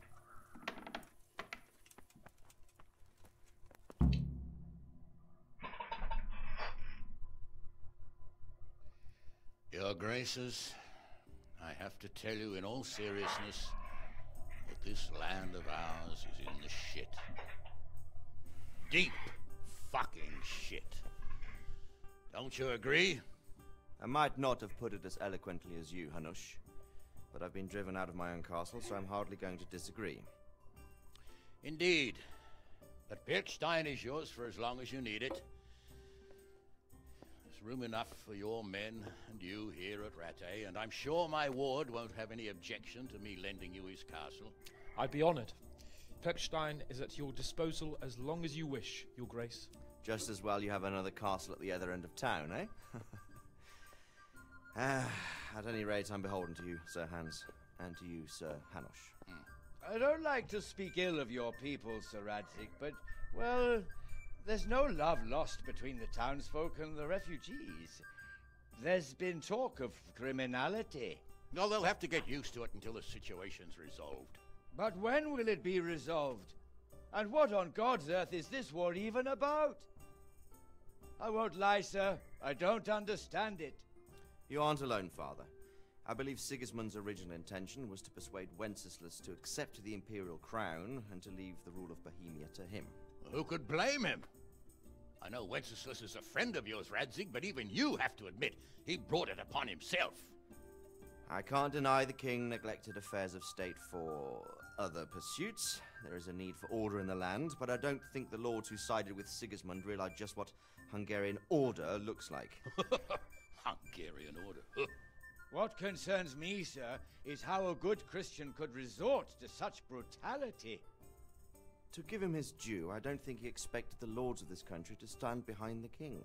Your Graces, I have to tell you in all seriousness that this land of ours is in the shit. Deep fucking shit. Don't you agree? I might not have put it as eloquently as you, Hanush, but I've been driven out of my own castle, so I'm hardly going to disagree. Indeed. But Birkstein is yours for as long as you need it. There's room enough for your men and you here at Rattay, and I'm sure my ward won't have any objection to me lending you his castle. I'd be honored. Birkstein is at your disposal as long as you wish, Your Grace. Just as well you have another castle at the other end of town, eh? At any rate, I'm beholden to you, Sir Hans, and to you, Sir Hanush. I don't like to speak ill of your people, Sir Radzik, but, well, there's no love lost between the townsfolk and the refugees. There's been talk of criminality. Well, they'll have to get used to it until the situation's resolved. But when will it be resolved? And what on God's earth is this war even about? I won't lie, sir. I don't understand it. You aren't alone, Father. I believe Sigismund's original intention was to persuade Wenceslas to accept the imperial crown and to leave the rule of Bohemia to him. Who could blame him? I know Wenceslas is a friend of yours, Radzig, but even you have to admit he brought it upon himself. I can't deny the king neglected affairs of state for other pursuits. There is a need for order in the land, but I don't think the lords who sided with Sigismund realized just what Hungarian order looks like. Hungarian order? What concerns me, sir, is how a good Christian could resort to such brutality. To give him his due, I don't think he expected the lords of this country to stand behind the king.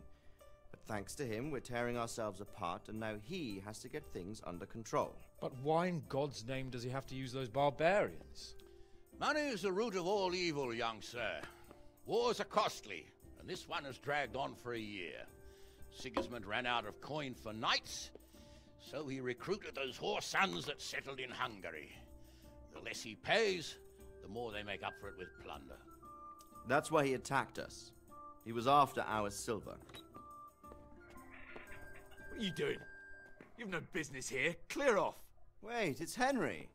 But thanks to him, we're tearing ourselves apart, and now he has to get things under control. But why in God's name does he have to use those barbarians? Money is the root of all evil, young sir. Wars are costly, and this one has dragged on for a year. Sigismund ran out of coin for knights, so he recruited those whore sons that settled in Hungary. The less he pays, the more they make up for it with plunder. That's why he attacked us. He was after our silver. What are you doing? You've no business here. Clear off. Wait, it's Henry.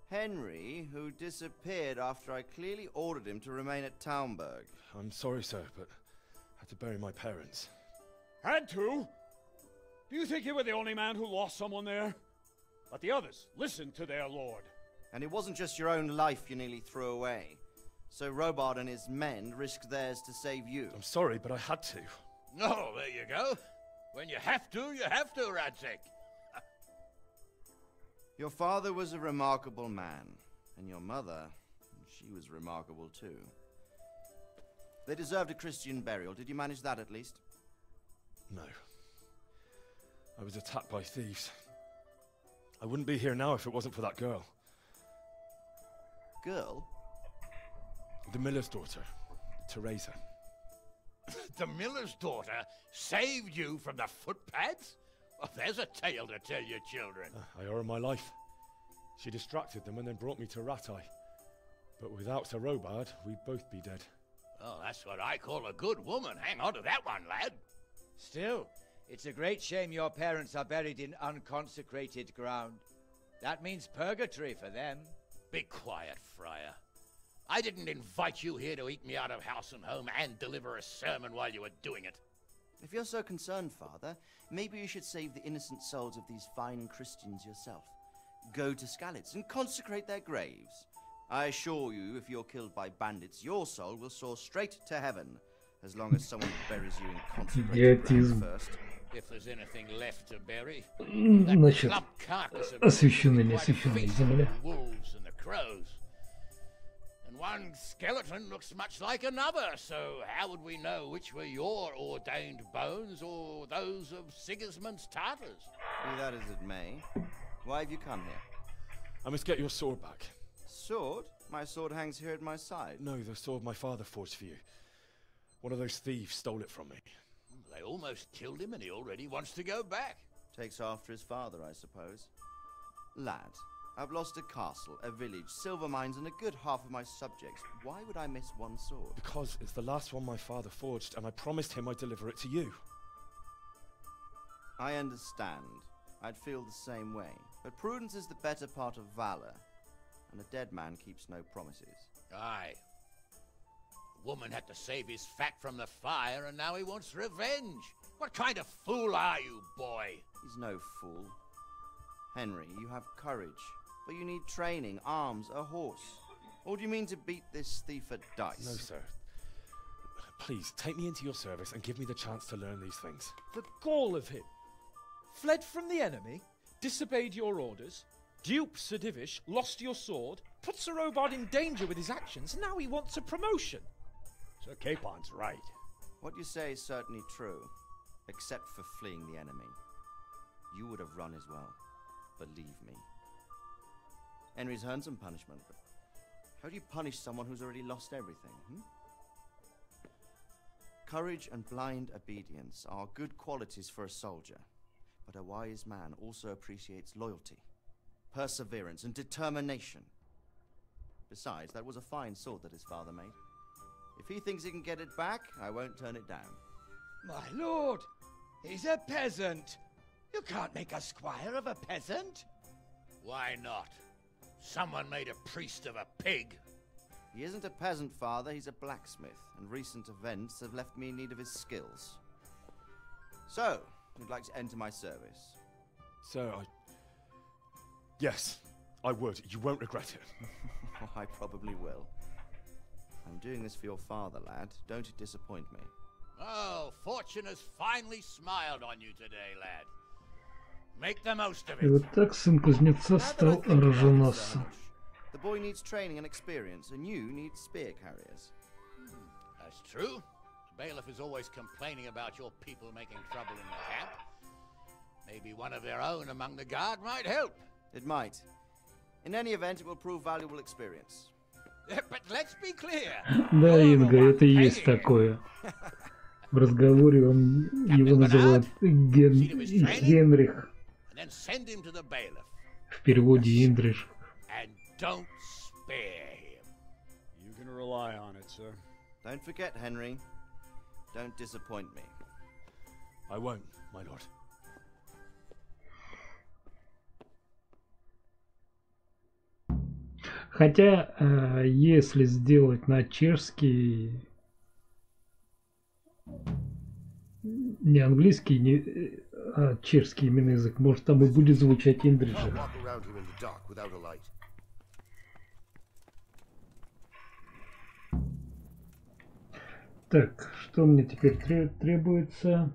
Henry, who disappeared after I clearly ordered him to remain at Taumburg. I'm sorry, sir, but I had to bury my parents. Had to? Do you think you were the only man who lost someone there? But the others listened to their lord. And it wasn't just your own life you nearly threw away. So Robard and his men risked theirs to save you. I'm sorry, but I had to. No, there you go. When you have to, Radzig. Your father was a remarkable man. And your mother, she was remarkable too. They deserved a Christian burial. Did you manage that at least? No. I was attacked by thieves. I wouldn't be here now if it wasn't for that girl. Girl? The miller's daughter, Teresa. The miller's daughter saved you from the footpads? Well, there's a tale to tell your children. I owe her my life. She distracted them and then brought me to Ratai. But without Sir Robard, we'd both be dead. Oh, that's what I call a good woman. Hang on to that one, lad. Still, it's a great shame your parents are buried in unconsecrated ground. That means purgatory for them. Be quiet, Friar. I didn't invite you here to eat me out of house and home and deliver a sermon while you were doing it. If you're so concerned, Father, maybe you should save the innocent souls of these fine Christians yourself. Go to Skalitz and consecrate their graves. I assure you, if you're killed by bandits, your soul will soar straight to heaven, as long as someone buries you in consecrated ground first. If there's anything left to bury, Значит, освященная, неосвященная земля. Wolves and the crows. And one skeleton looks much like another, so how would we know which were your ordained bones or those of Sigismund's Tartars? Be that as it may, why have you come here? I must get your sword back. Sword? My sword hangs here at my side. No, the sword my father forged for you. One of those thieves stole it from me. They almost killed him and he already wants to go back. Takes after his father, I suppose. Lad, I've lost a castle, a village, silver mines, and a good half of my subjects. Why would I miss one sword? Because it's the last one my father forged, and I promised him I'd deliver it to you. I understand. I'd feel the same way. But prudence is the better part of valor. And a dead man keeps no promises. Aye. The woman had to save his fat from the fire, and now he wants revenge. What kind of fool are you, boy? He's no fool. Henry, you have courage, but you need training, arms, a horse. Or do you mean to beat this thief at dice? No, sir. Please, take me into your service and give me the chance to learn these things. The gall of him. Fled from the enemy, disobeyed your orders, duped Sir Divish, lost your sword, put Sir Robard in danger with his actions, and now he wants a promotion. Sir Capon's right. What you say is certainly true, except for fleeing the enemy. You would have run as well, believe me. Henry's earned some punishment, but how do you punish someone who's already lost everything, Courage and blind obedience are good qualities for a soldier, but a wise man also appreciates loyalty, perseverance, and determination. Besides, that was a fine sword that his father made. If he thinks he can get it back, I won't turn it down. My lord, he's a peasant. You can't make a squire of a peasant. Why not? Someone made a priest of a pig. He isn't a peasant, father, he's a blacksmith, and recent events have left me in need of his skills. So, you'd like to enter my service? Sir, Yes, I would. You won't regret it. I probably will. I'm doing this for your father, lad. Don't disappoint me. Oh, fortune has finally smiled on you today, lad. Make the most of И it. вот так сын кузнеца стал оруженосцем. The boy needs training and experience, and you need spear carriers. That's true. The bailiff is always complaining about your people making trouble in the camp. Maybe one of their own among the guard might help. It might. In any event, it will prove valuable experience. But let's be clear. Да, Инга, это и есть такое. В разговоре он его называют Генрих. Then send him to the bailiff. В переводе Индриш. And don't spare him. You can rely on it, sir. Don't forget, Henry. Don't disappoint me. I won't, my lord. Хотя, если сделать на чешский, не английский, не а чешский именной язык. Может, там и будет звучать Индриджи. Так, что мне теперь требуется?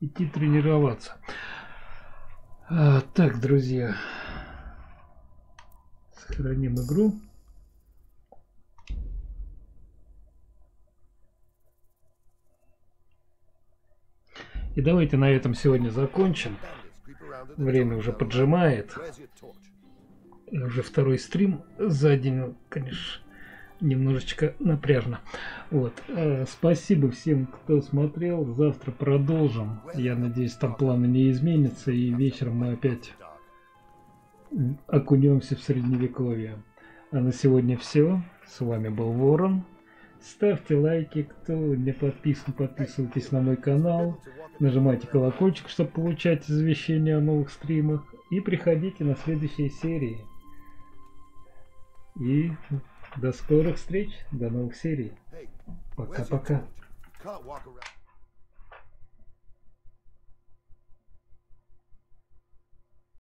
Идти тренироваться. Так, друзья. Сохраним игру. И давайте на этом сегодня закончим. Время уже поджимает. И уже второй стрим за день, конечно, немножечко напряжно. Вот. Спасибо всем, кто смотрел. Завтра продолжим. Я надеюсь, там планы не изменятся. И вечером мы опять окунемся в средневековье. А на сегодня все. С вами был Ворон. Ставьте лайки. Кто не подписан, подписывайтесь на мой канал. Нажимайте колокольчик, чтобы получать извещения о новых стримах. И приходите на следующие серии. И до скорых встреч, до новых серий. Пока-пока.